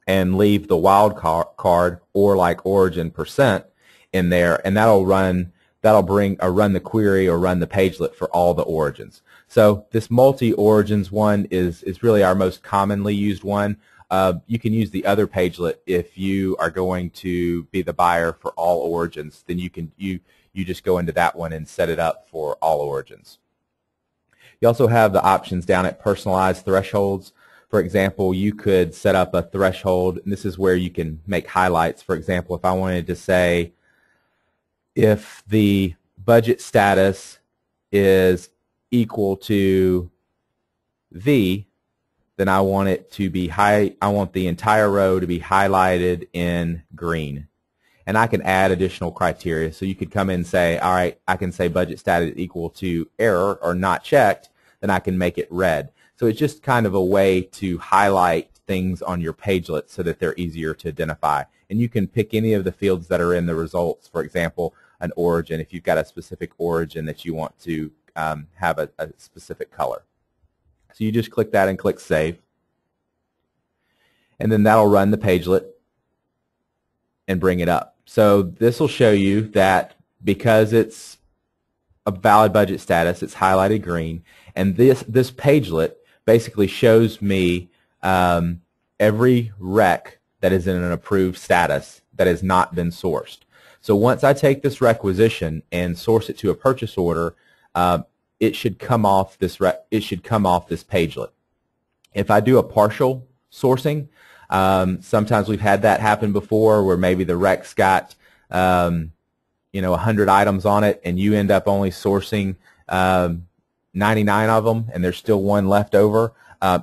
and leave the wild card or like origin % in there, and that'll run the query or run the pagelet for all the origins. So this multi-origins one is really our most commonly used one. You can use the other pagelet if you are going to be the buyer for all origins. Then you just go into that one and set it up for all origins. You also have the options down at personalized thresholds. For example, you could set up a threshold, and this is where you can make highlights. For example, if I wanted to say if the budget status is equal to V, then I want it to be I want the entire row to be highlighted in green. And I can add additional criteria. So you could come in and say, all right, I can say budget status equal to error or not checked, then I can make it red. So it's just kind of a way to highlight things on your pagelet so that they're easier to identify. And you can pick any of the fields that are in the results. For example, an origin, if you've got a specific origin that you want to have a specific color. So you just click that and click Save. And then that'll run the pagelet and bring it up. So this will show you that because it's a valid budget status, it's highlighted green. And this pagelet basically shows me every rec that is in an approved status that has not been sourced. So once I take this requisition and source it to a purchase order, it should come off this pagelet. If I do a partial sourcing, sometimes we've had that happen before, where maybe the rec's got 100 items on it, and you end up only sourcing 99 of them, and there's still one left over.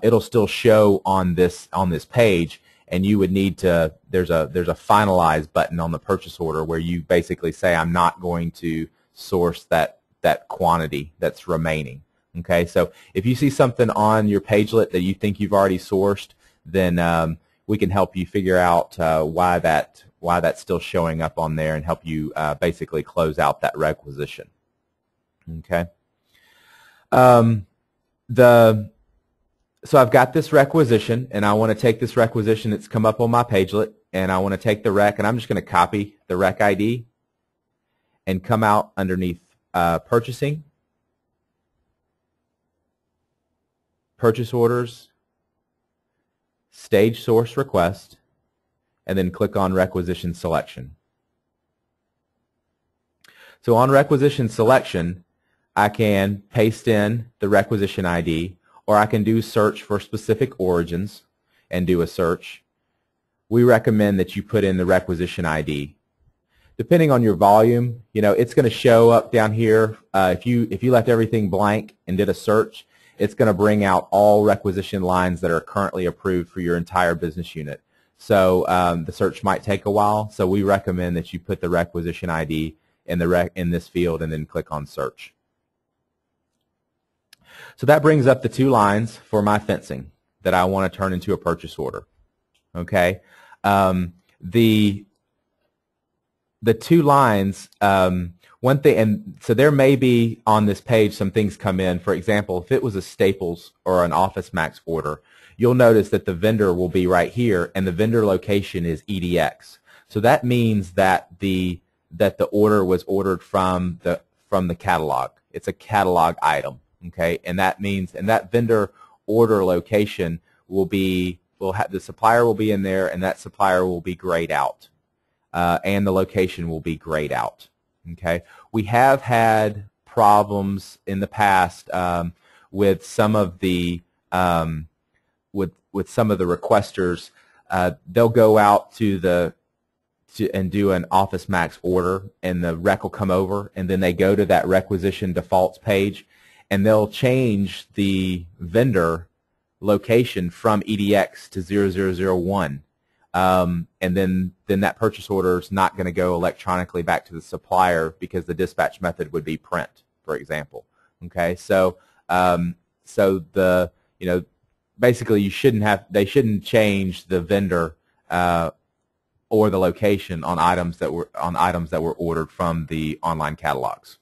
It'll still show on this page, and you would need to. There's a finalize button on the purchase order where you basically say, I'm not going to source that quantity that's remaining. Okay, so if you see something on your pagelet that you think you've already sourced, then we can help you figure out why that's still showing up on there and help you basically close out that requisition. Okay. So I've got this requisition, and I want to take this requisition that's come up on my pagelet, and I want to take the rec, and I'm just going to copy the rec ID and come out underneath purchasing, purchase orders, stage source request, and then click on requisition selection. So on requisition selection, I can paste in the requisition ID, or I can do search for specific origins and do a search. We recommend that you put in the requisition ID. Depending on your volume, it's going to show up down here. If you left everything blank and did a search, it's going to bring out all requisition lines that are currently approved for your entire business unit. So the search might take a while. So we recommend that you put the requisition ID in this field and then click on search. So that brings up the two lines for my fencing that I want to turn into a purchase order. Okay, the two lines, one thing, and so there may be on this page some things come in. For example, if it was a Staples or an Office Max order, you'll notice that the vendor will be right here, and the vendor location is EDX. So that means that the order was ordered from the catalog. It's a catalog item, okay? And that means, and that vendor order location the supplier will be in there, and that supplier will be grayed out, and the location will be grayed out. Okay, we have had problems in the past with some of the with some of the requesters. They'll go out and do an Office Max order, and the rec will come over, and then they go to that requisition defaults page, and they'll change the vendor location from EDX to 0001. And then that purchase order is not going to go electronically back to the supplier because the dispatch method would be print, for example. Okay, so basically they shouldn't change the vendor or the location on items that were ordered from the online catalogs.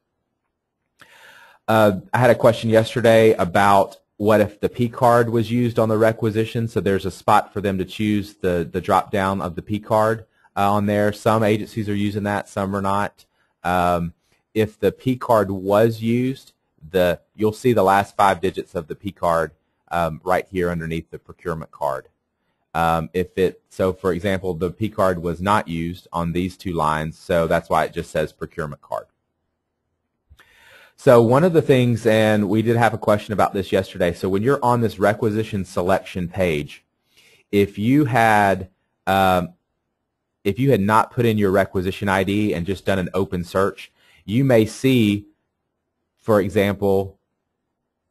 I had a question yesterday about what if the P card was used on the requisition. So there's a spot for them to choose the drop down of the P card on there. Some agencies are using that, some are not. If the P card was used, you'll see the last 5 digits of the P card right here underneath the procurement card. So for example, the P card was not used on these 2 lines, so that's why it just says procurement card. So one of the things, and we did have a question about this yesterday, so when you're on this requisition selection page, if you had not put in your requisition ID and just done an open search, you may see, for example,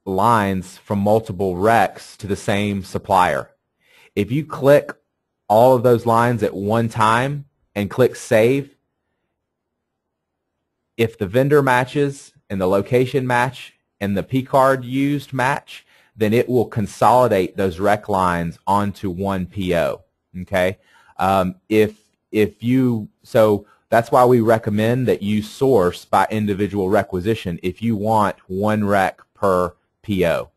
lines from multiple recs to the same supplier. If you click all of those lines at one time and click Save, if the vendor matches and the location match and the P card used match, then it will consolidate those rec lines onto one PO. Okay, so that's why we recommend that you source by individual requisition if you want one rec per PO.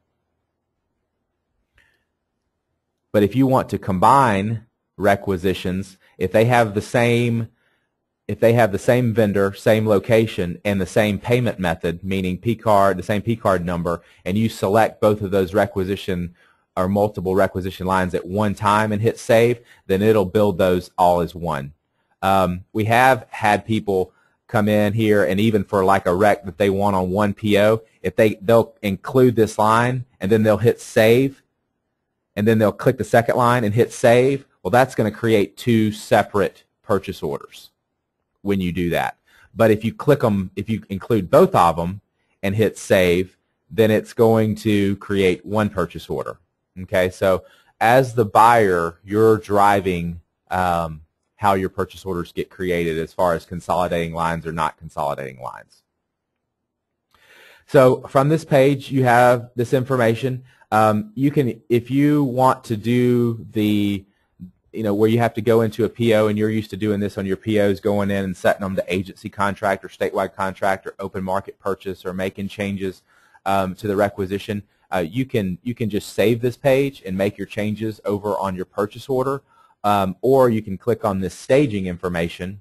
But if you want to combine requisitions, if they have the same vendor, same location, and the same payment method, meaning P card, the same P card number, and you select both of those requisition or multiple requisition lines at one time and hit Save, then it'll build those all as one. We have had people come in here, and even for like a rec that they want on one PO, they'll include this line, and then they'll hit Save, and then they'll click the second line and hit Save. Well, that's going to create 2 separate purchase orders when you do that. But if you include both of them and hit Save, then it's going to create one purchase order. Okay, so as the buyer, you're driving how your purchase orders get created as far as consolidating lines or not consolidating lines. So from this page, you have this information. You can, if you want to do where you have to go into a PO, and you're used to doing this on your POs, going in and setting them to agency contract or statewide contract or open market purchase or making changes to the requisition, you can just save this page and make your changes over on your purchase order, or you can click on this staging information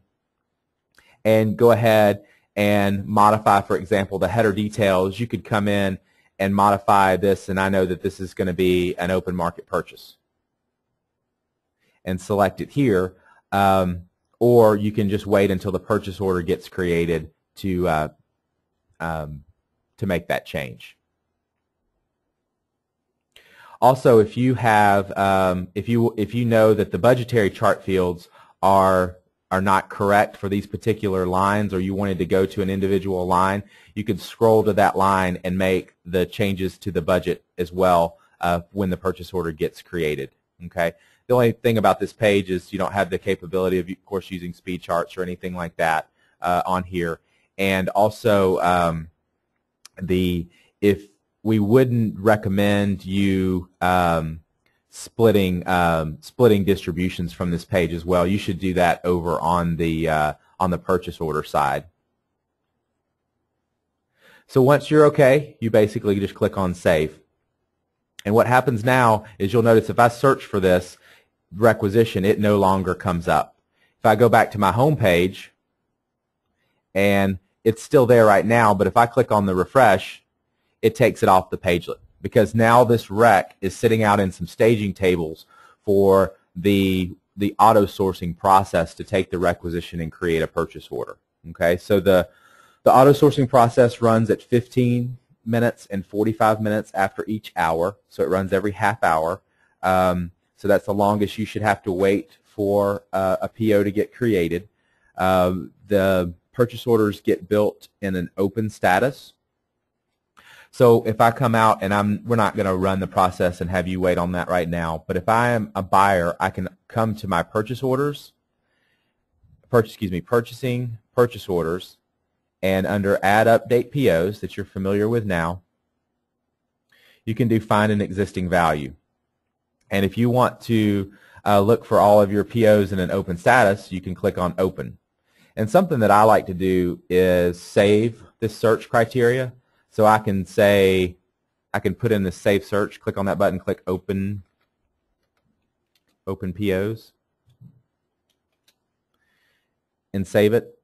and go ahead and modify, for example, the header details. You could come in and modify this, and I know that this is going to be an open market purchase, and select it here, or you can just wait until the purchase order gets created to make that change. Also, if you have, if you know that the budgetary chart fields are not correct for these particular lines, or you wanted to go to an individual line, you could scroll to that line and make the changes to the budget as well when the purchase order gets created. Okay. The only thing about this page is you don't have the capability of course, using speed charts or anything like that on here. And also, if we wouldn't recommend you splitting distributions from this page as well. You should do that over on the purchase order side. So once you're okay, you basically just click on Save. And what happens now is you'll notice if I search for this requisition, it no longer comes up. If I go back to my home page, and it's still there right now, but if I click on the refresh, it takes it off the pagelet, because now this rec is sitting out in some staging tables for the auto sourcing process to take the requisition and create a purchase order. Okay, so the auto sourcing process runs at 15 minutes and 45 minutes after each hour, so it runs every half hour. So that's the longest you should have to wait for a PO to get created. The purchase orders get built in an open status. So if I come out, and we're not going to run the process and have you wait on that right now, but if I am a buyer, I can come to my purchase orders, purchasing purchase orders, and under Add Update POs that you're familiar with now, you can do Find an Existing Value. And if you want to look for all of your POs in an open status, you can click on Open. And something that I like to do is save this search criteria. So I can say, I can put in the Save Search, click on that button, click Open POs, and save it.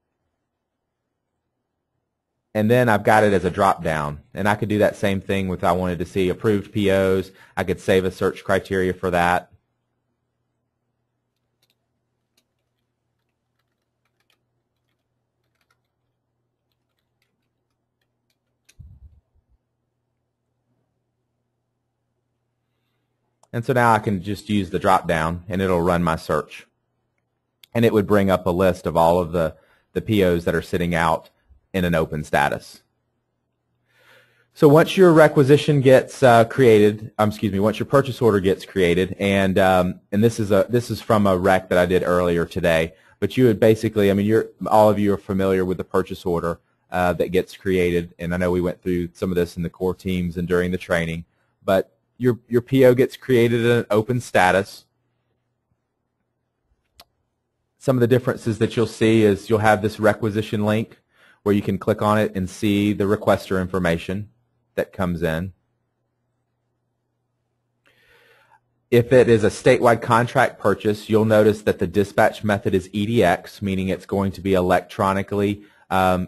And then I've got it as a drop down, and I could do that same thing if I wanted to see approved POs. I could save a search criteria for that. And so now I can just use the drop down, and it'll run my search. And it would bring up a list of all of the POs that are sitting out in an open status. So once your requisition gets created, once your purchase order gets created, and this is from a rec that I did earlier today, but you would basically, all of you are familiar with the purchase order that gets created, and I know we went through some of this in the core teams and during the training, but your PO gets created in an open status. Some of the differences that you'll see is you'll have this requisition link where you can click on it and see the requester information that comes in. If it is a statewide contract purchase, you'll notice that the dispatch method is EDX, meaning it's going to be electronically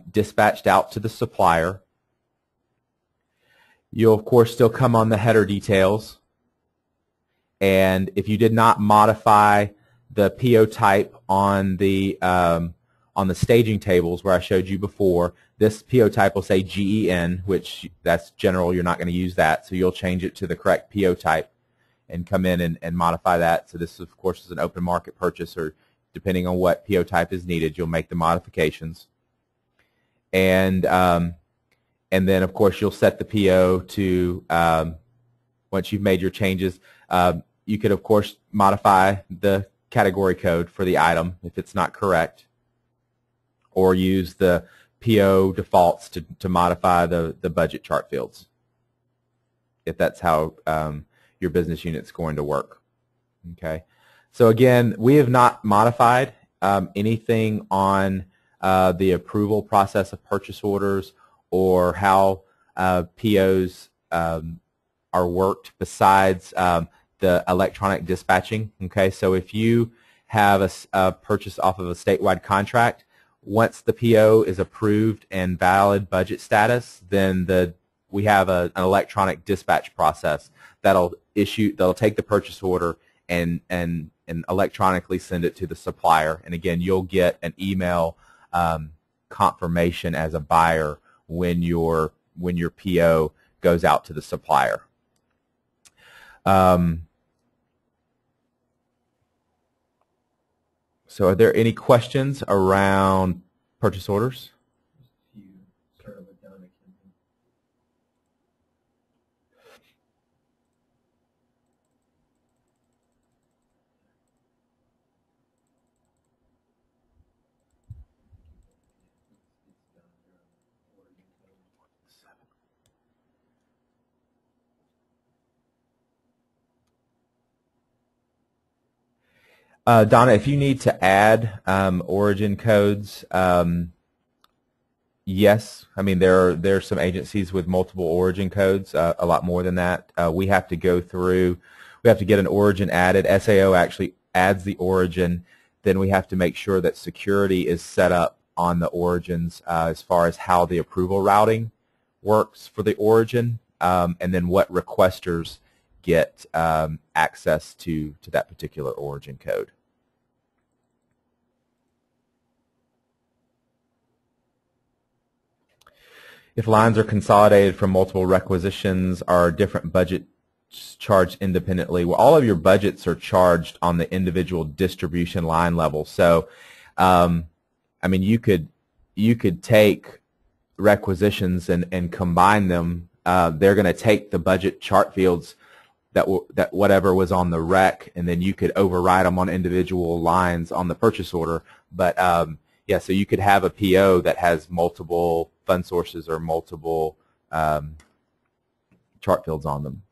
dispatched out to the supplier. You'll, of course, still come on the header details. And if you did not modify the PO type on the staging tables where I showed you before, this PO type will say GEN, which that's general. You're not going to use that, so you'll change it to the correct PO type and come in and modify that. So this, of course, is an open market purchase, or depending on what PO type is needed, you'll make the modifications. And then, of course, you'll set the PO to, once you've made your changes, you could, of course, modify the category code for the item if it's not correct, or use the PO defaults to modify the budget chart fields, if that's how your business unit's going to work. Okay. So again, we have not modified anything on the approval process of purchase orders or how POs are worked besides the electronic dispatching. Okay, so if you have a purchase off of a statewide contract, once the PO is approved and valid budget status, then we have an electronic dispatch process that'll take the purchase order and electronically send it to the supplier. And again, you'll get an email confirmation as a buyer when your PO goes out to the supplier. So are there any questions around purchase orders? Donna, if you need to add origin codes, Yes, I mean there are some agencies with multiple origin codes, a lot more than that. We have to go through, we have to get an origin added. SAO actually adds the origin. Then we have to make sure that security is set up on the origins as far as how the approval routing works for the origin, and then what requesters get access to that particular origin code. If lines are consolidated from multiple requisitions, are different budgets charged independently? Well, all of your budgets are charged on the individual distribution line level. So, I mean, you could take requisitions and combine them. They're going to take the budget chart fields that whatever was on the rec, and then you could override them on individual lines on the purchase order. But yeah, so you could have a PO that has multiple fund sources or multiple chart fields on them.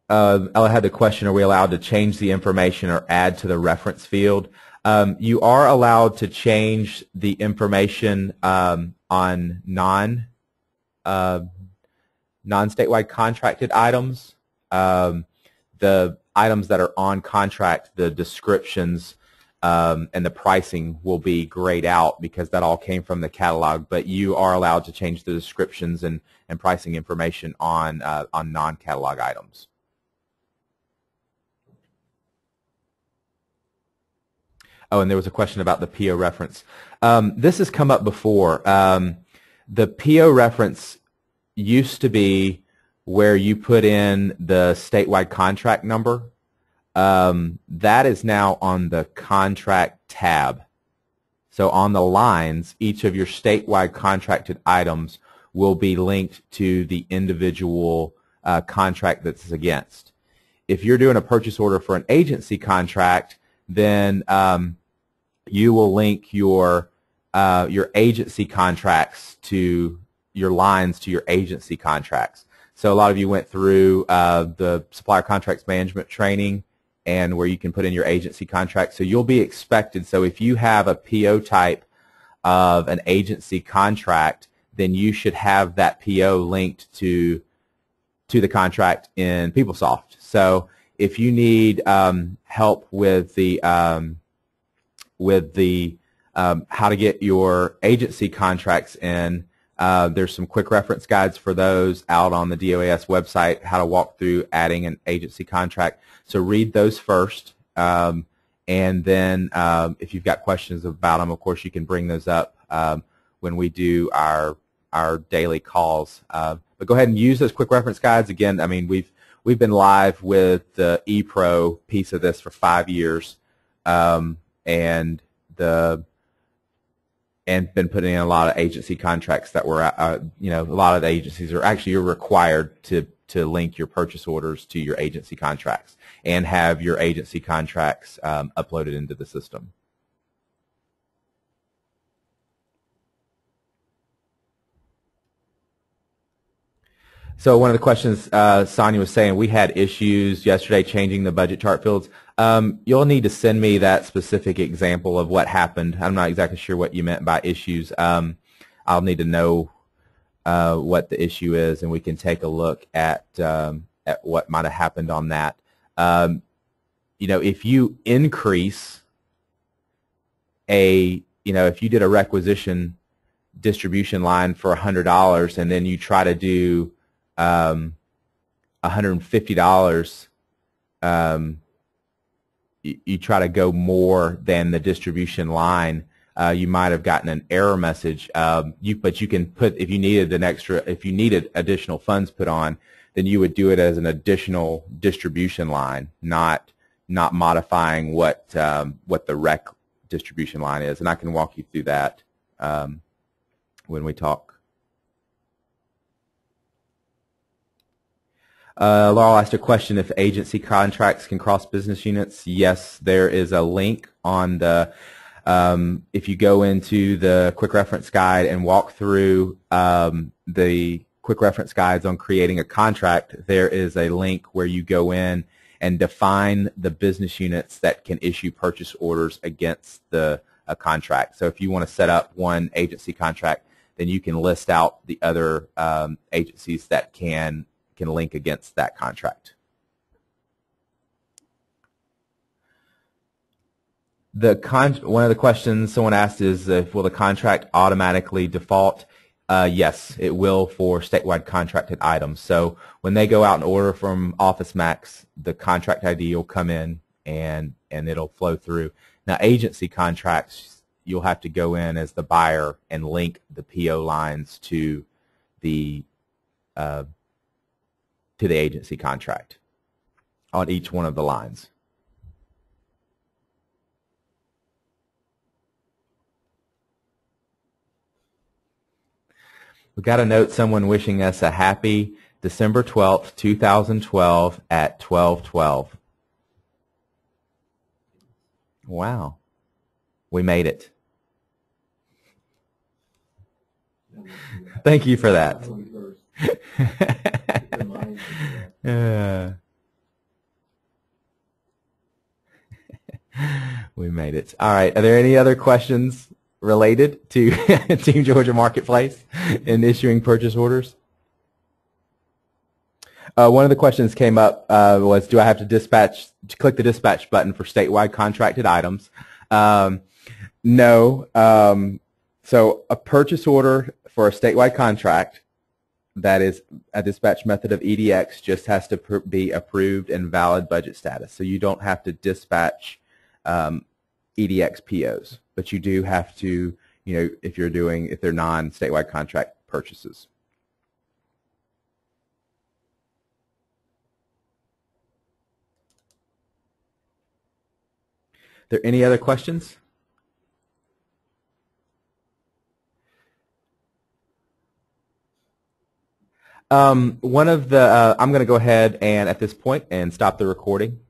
Ella had the question, are we allowed to change the information or add to the reference field? You are allowed to change the information on non-statewide contracted items. The items that are on contract, the descriptions and the pricing will be grayed out because that all came from the catalog, but you are allowed to change the descriptions and pricing information on non-catalog items. Oh, and there was a question about the PO reference. This has come up before. The PO reference used to be where you put in the statewide contract number. That is now on the contract tab. So on the lines, each of your statewide contracted items will be linked to the individual contract that's against. If you're doing a purchase order for an agency contract, then you will link your agency contracts to your lines to your agency contracts. So a lot of you went through the supplier contracts management training, and where you can put in your agency contract. So you'll be expected. So if you have a PO type of an agency contract, then you should have that PO linked to the contract in PeopleSoft. So if you need help with the how to get your agency contracts in, there's some quick reference guides for those out on the DOAS website, how to walk through adding an agency contract. So read those first, and then if you've got questions about them, of course, you can bring those up when we do our daily calls. But go ahead and use those quick reference guides. Again, I mean, we've been live with the ePro piece of this for 5 years, and been putting in a lot of agency contracts that were, you know, a lot of the agencies are actually, you're required to link your purchase orders to your agency contracts and have your agency contracts uploaded into the system. So one of the questions Sonia was saying, we had issues yesterday changing the budget chart fields. You'll need to send me that specific example of what happened. I'm not exactly sure what you meant by issues. I'll need to know what the issue is, and we can take a look at what might have happened on that. You know, if you increase if you did a requisition distribution line for $100 and then you try to do $150, you try to go more than the distribution line, you might have gotten an error message. But you can put, if you needed additional funds put on, then you would do it as an additional distribution line, not modifying what the rec distribution line is. And I can walk you through that when we talk. Laurel asked a question if agency contracts can cross business units. Yes, there is a link on the, if you go into the quick reference guide and walk through the quick reference guides on creating a contract, there is a link where you go in and define the business units that can issue purchase orders against a contract. So if you want to set up one agency contract, then you can list out the other agencies that can link against that contract. One of the questions someone asked is, will the contract automatically default? Yes, it will for statewide contracted items. So when they go out and order from Office Max, the contract ID will come in and it'll flow through. Now, agency contracts, you'll have to go in as the buyer and link the PO lines to the agency contract on each one of the lines. We got a note, someone wishing us a happy December 12th, 2012 at 12:12. Wow. We made it. Thank you for that. We made it. All right. Are there any other questions related to Team Georgia Marketplace in issuing purchase orders? One of the questions came up was, do I have to click the dispatch button for statewide contracted items? No. So a purchase order for a statewide contract that is a dispatch method of EDX just has to be approved and valid budget status. So you don't have to dispatch EDX POs, but you do have to, if they're non-statewide contract purchases. Are there any other questions? I'm going to go ahead and at this point and stop the recording.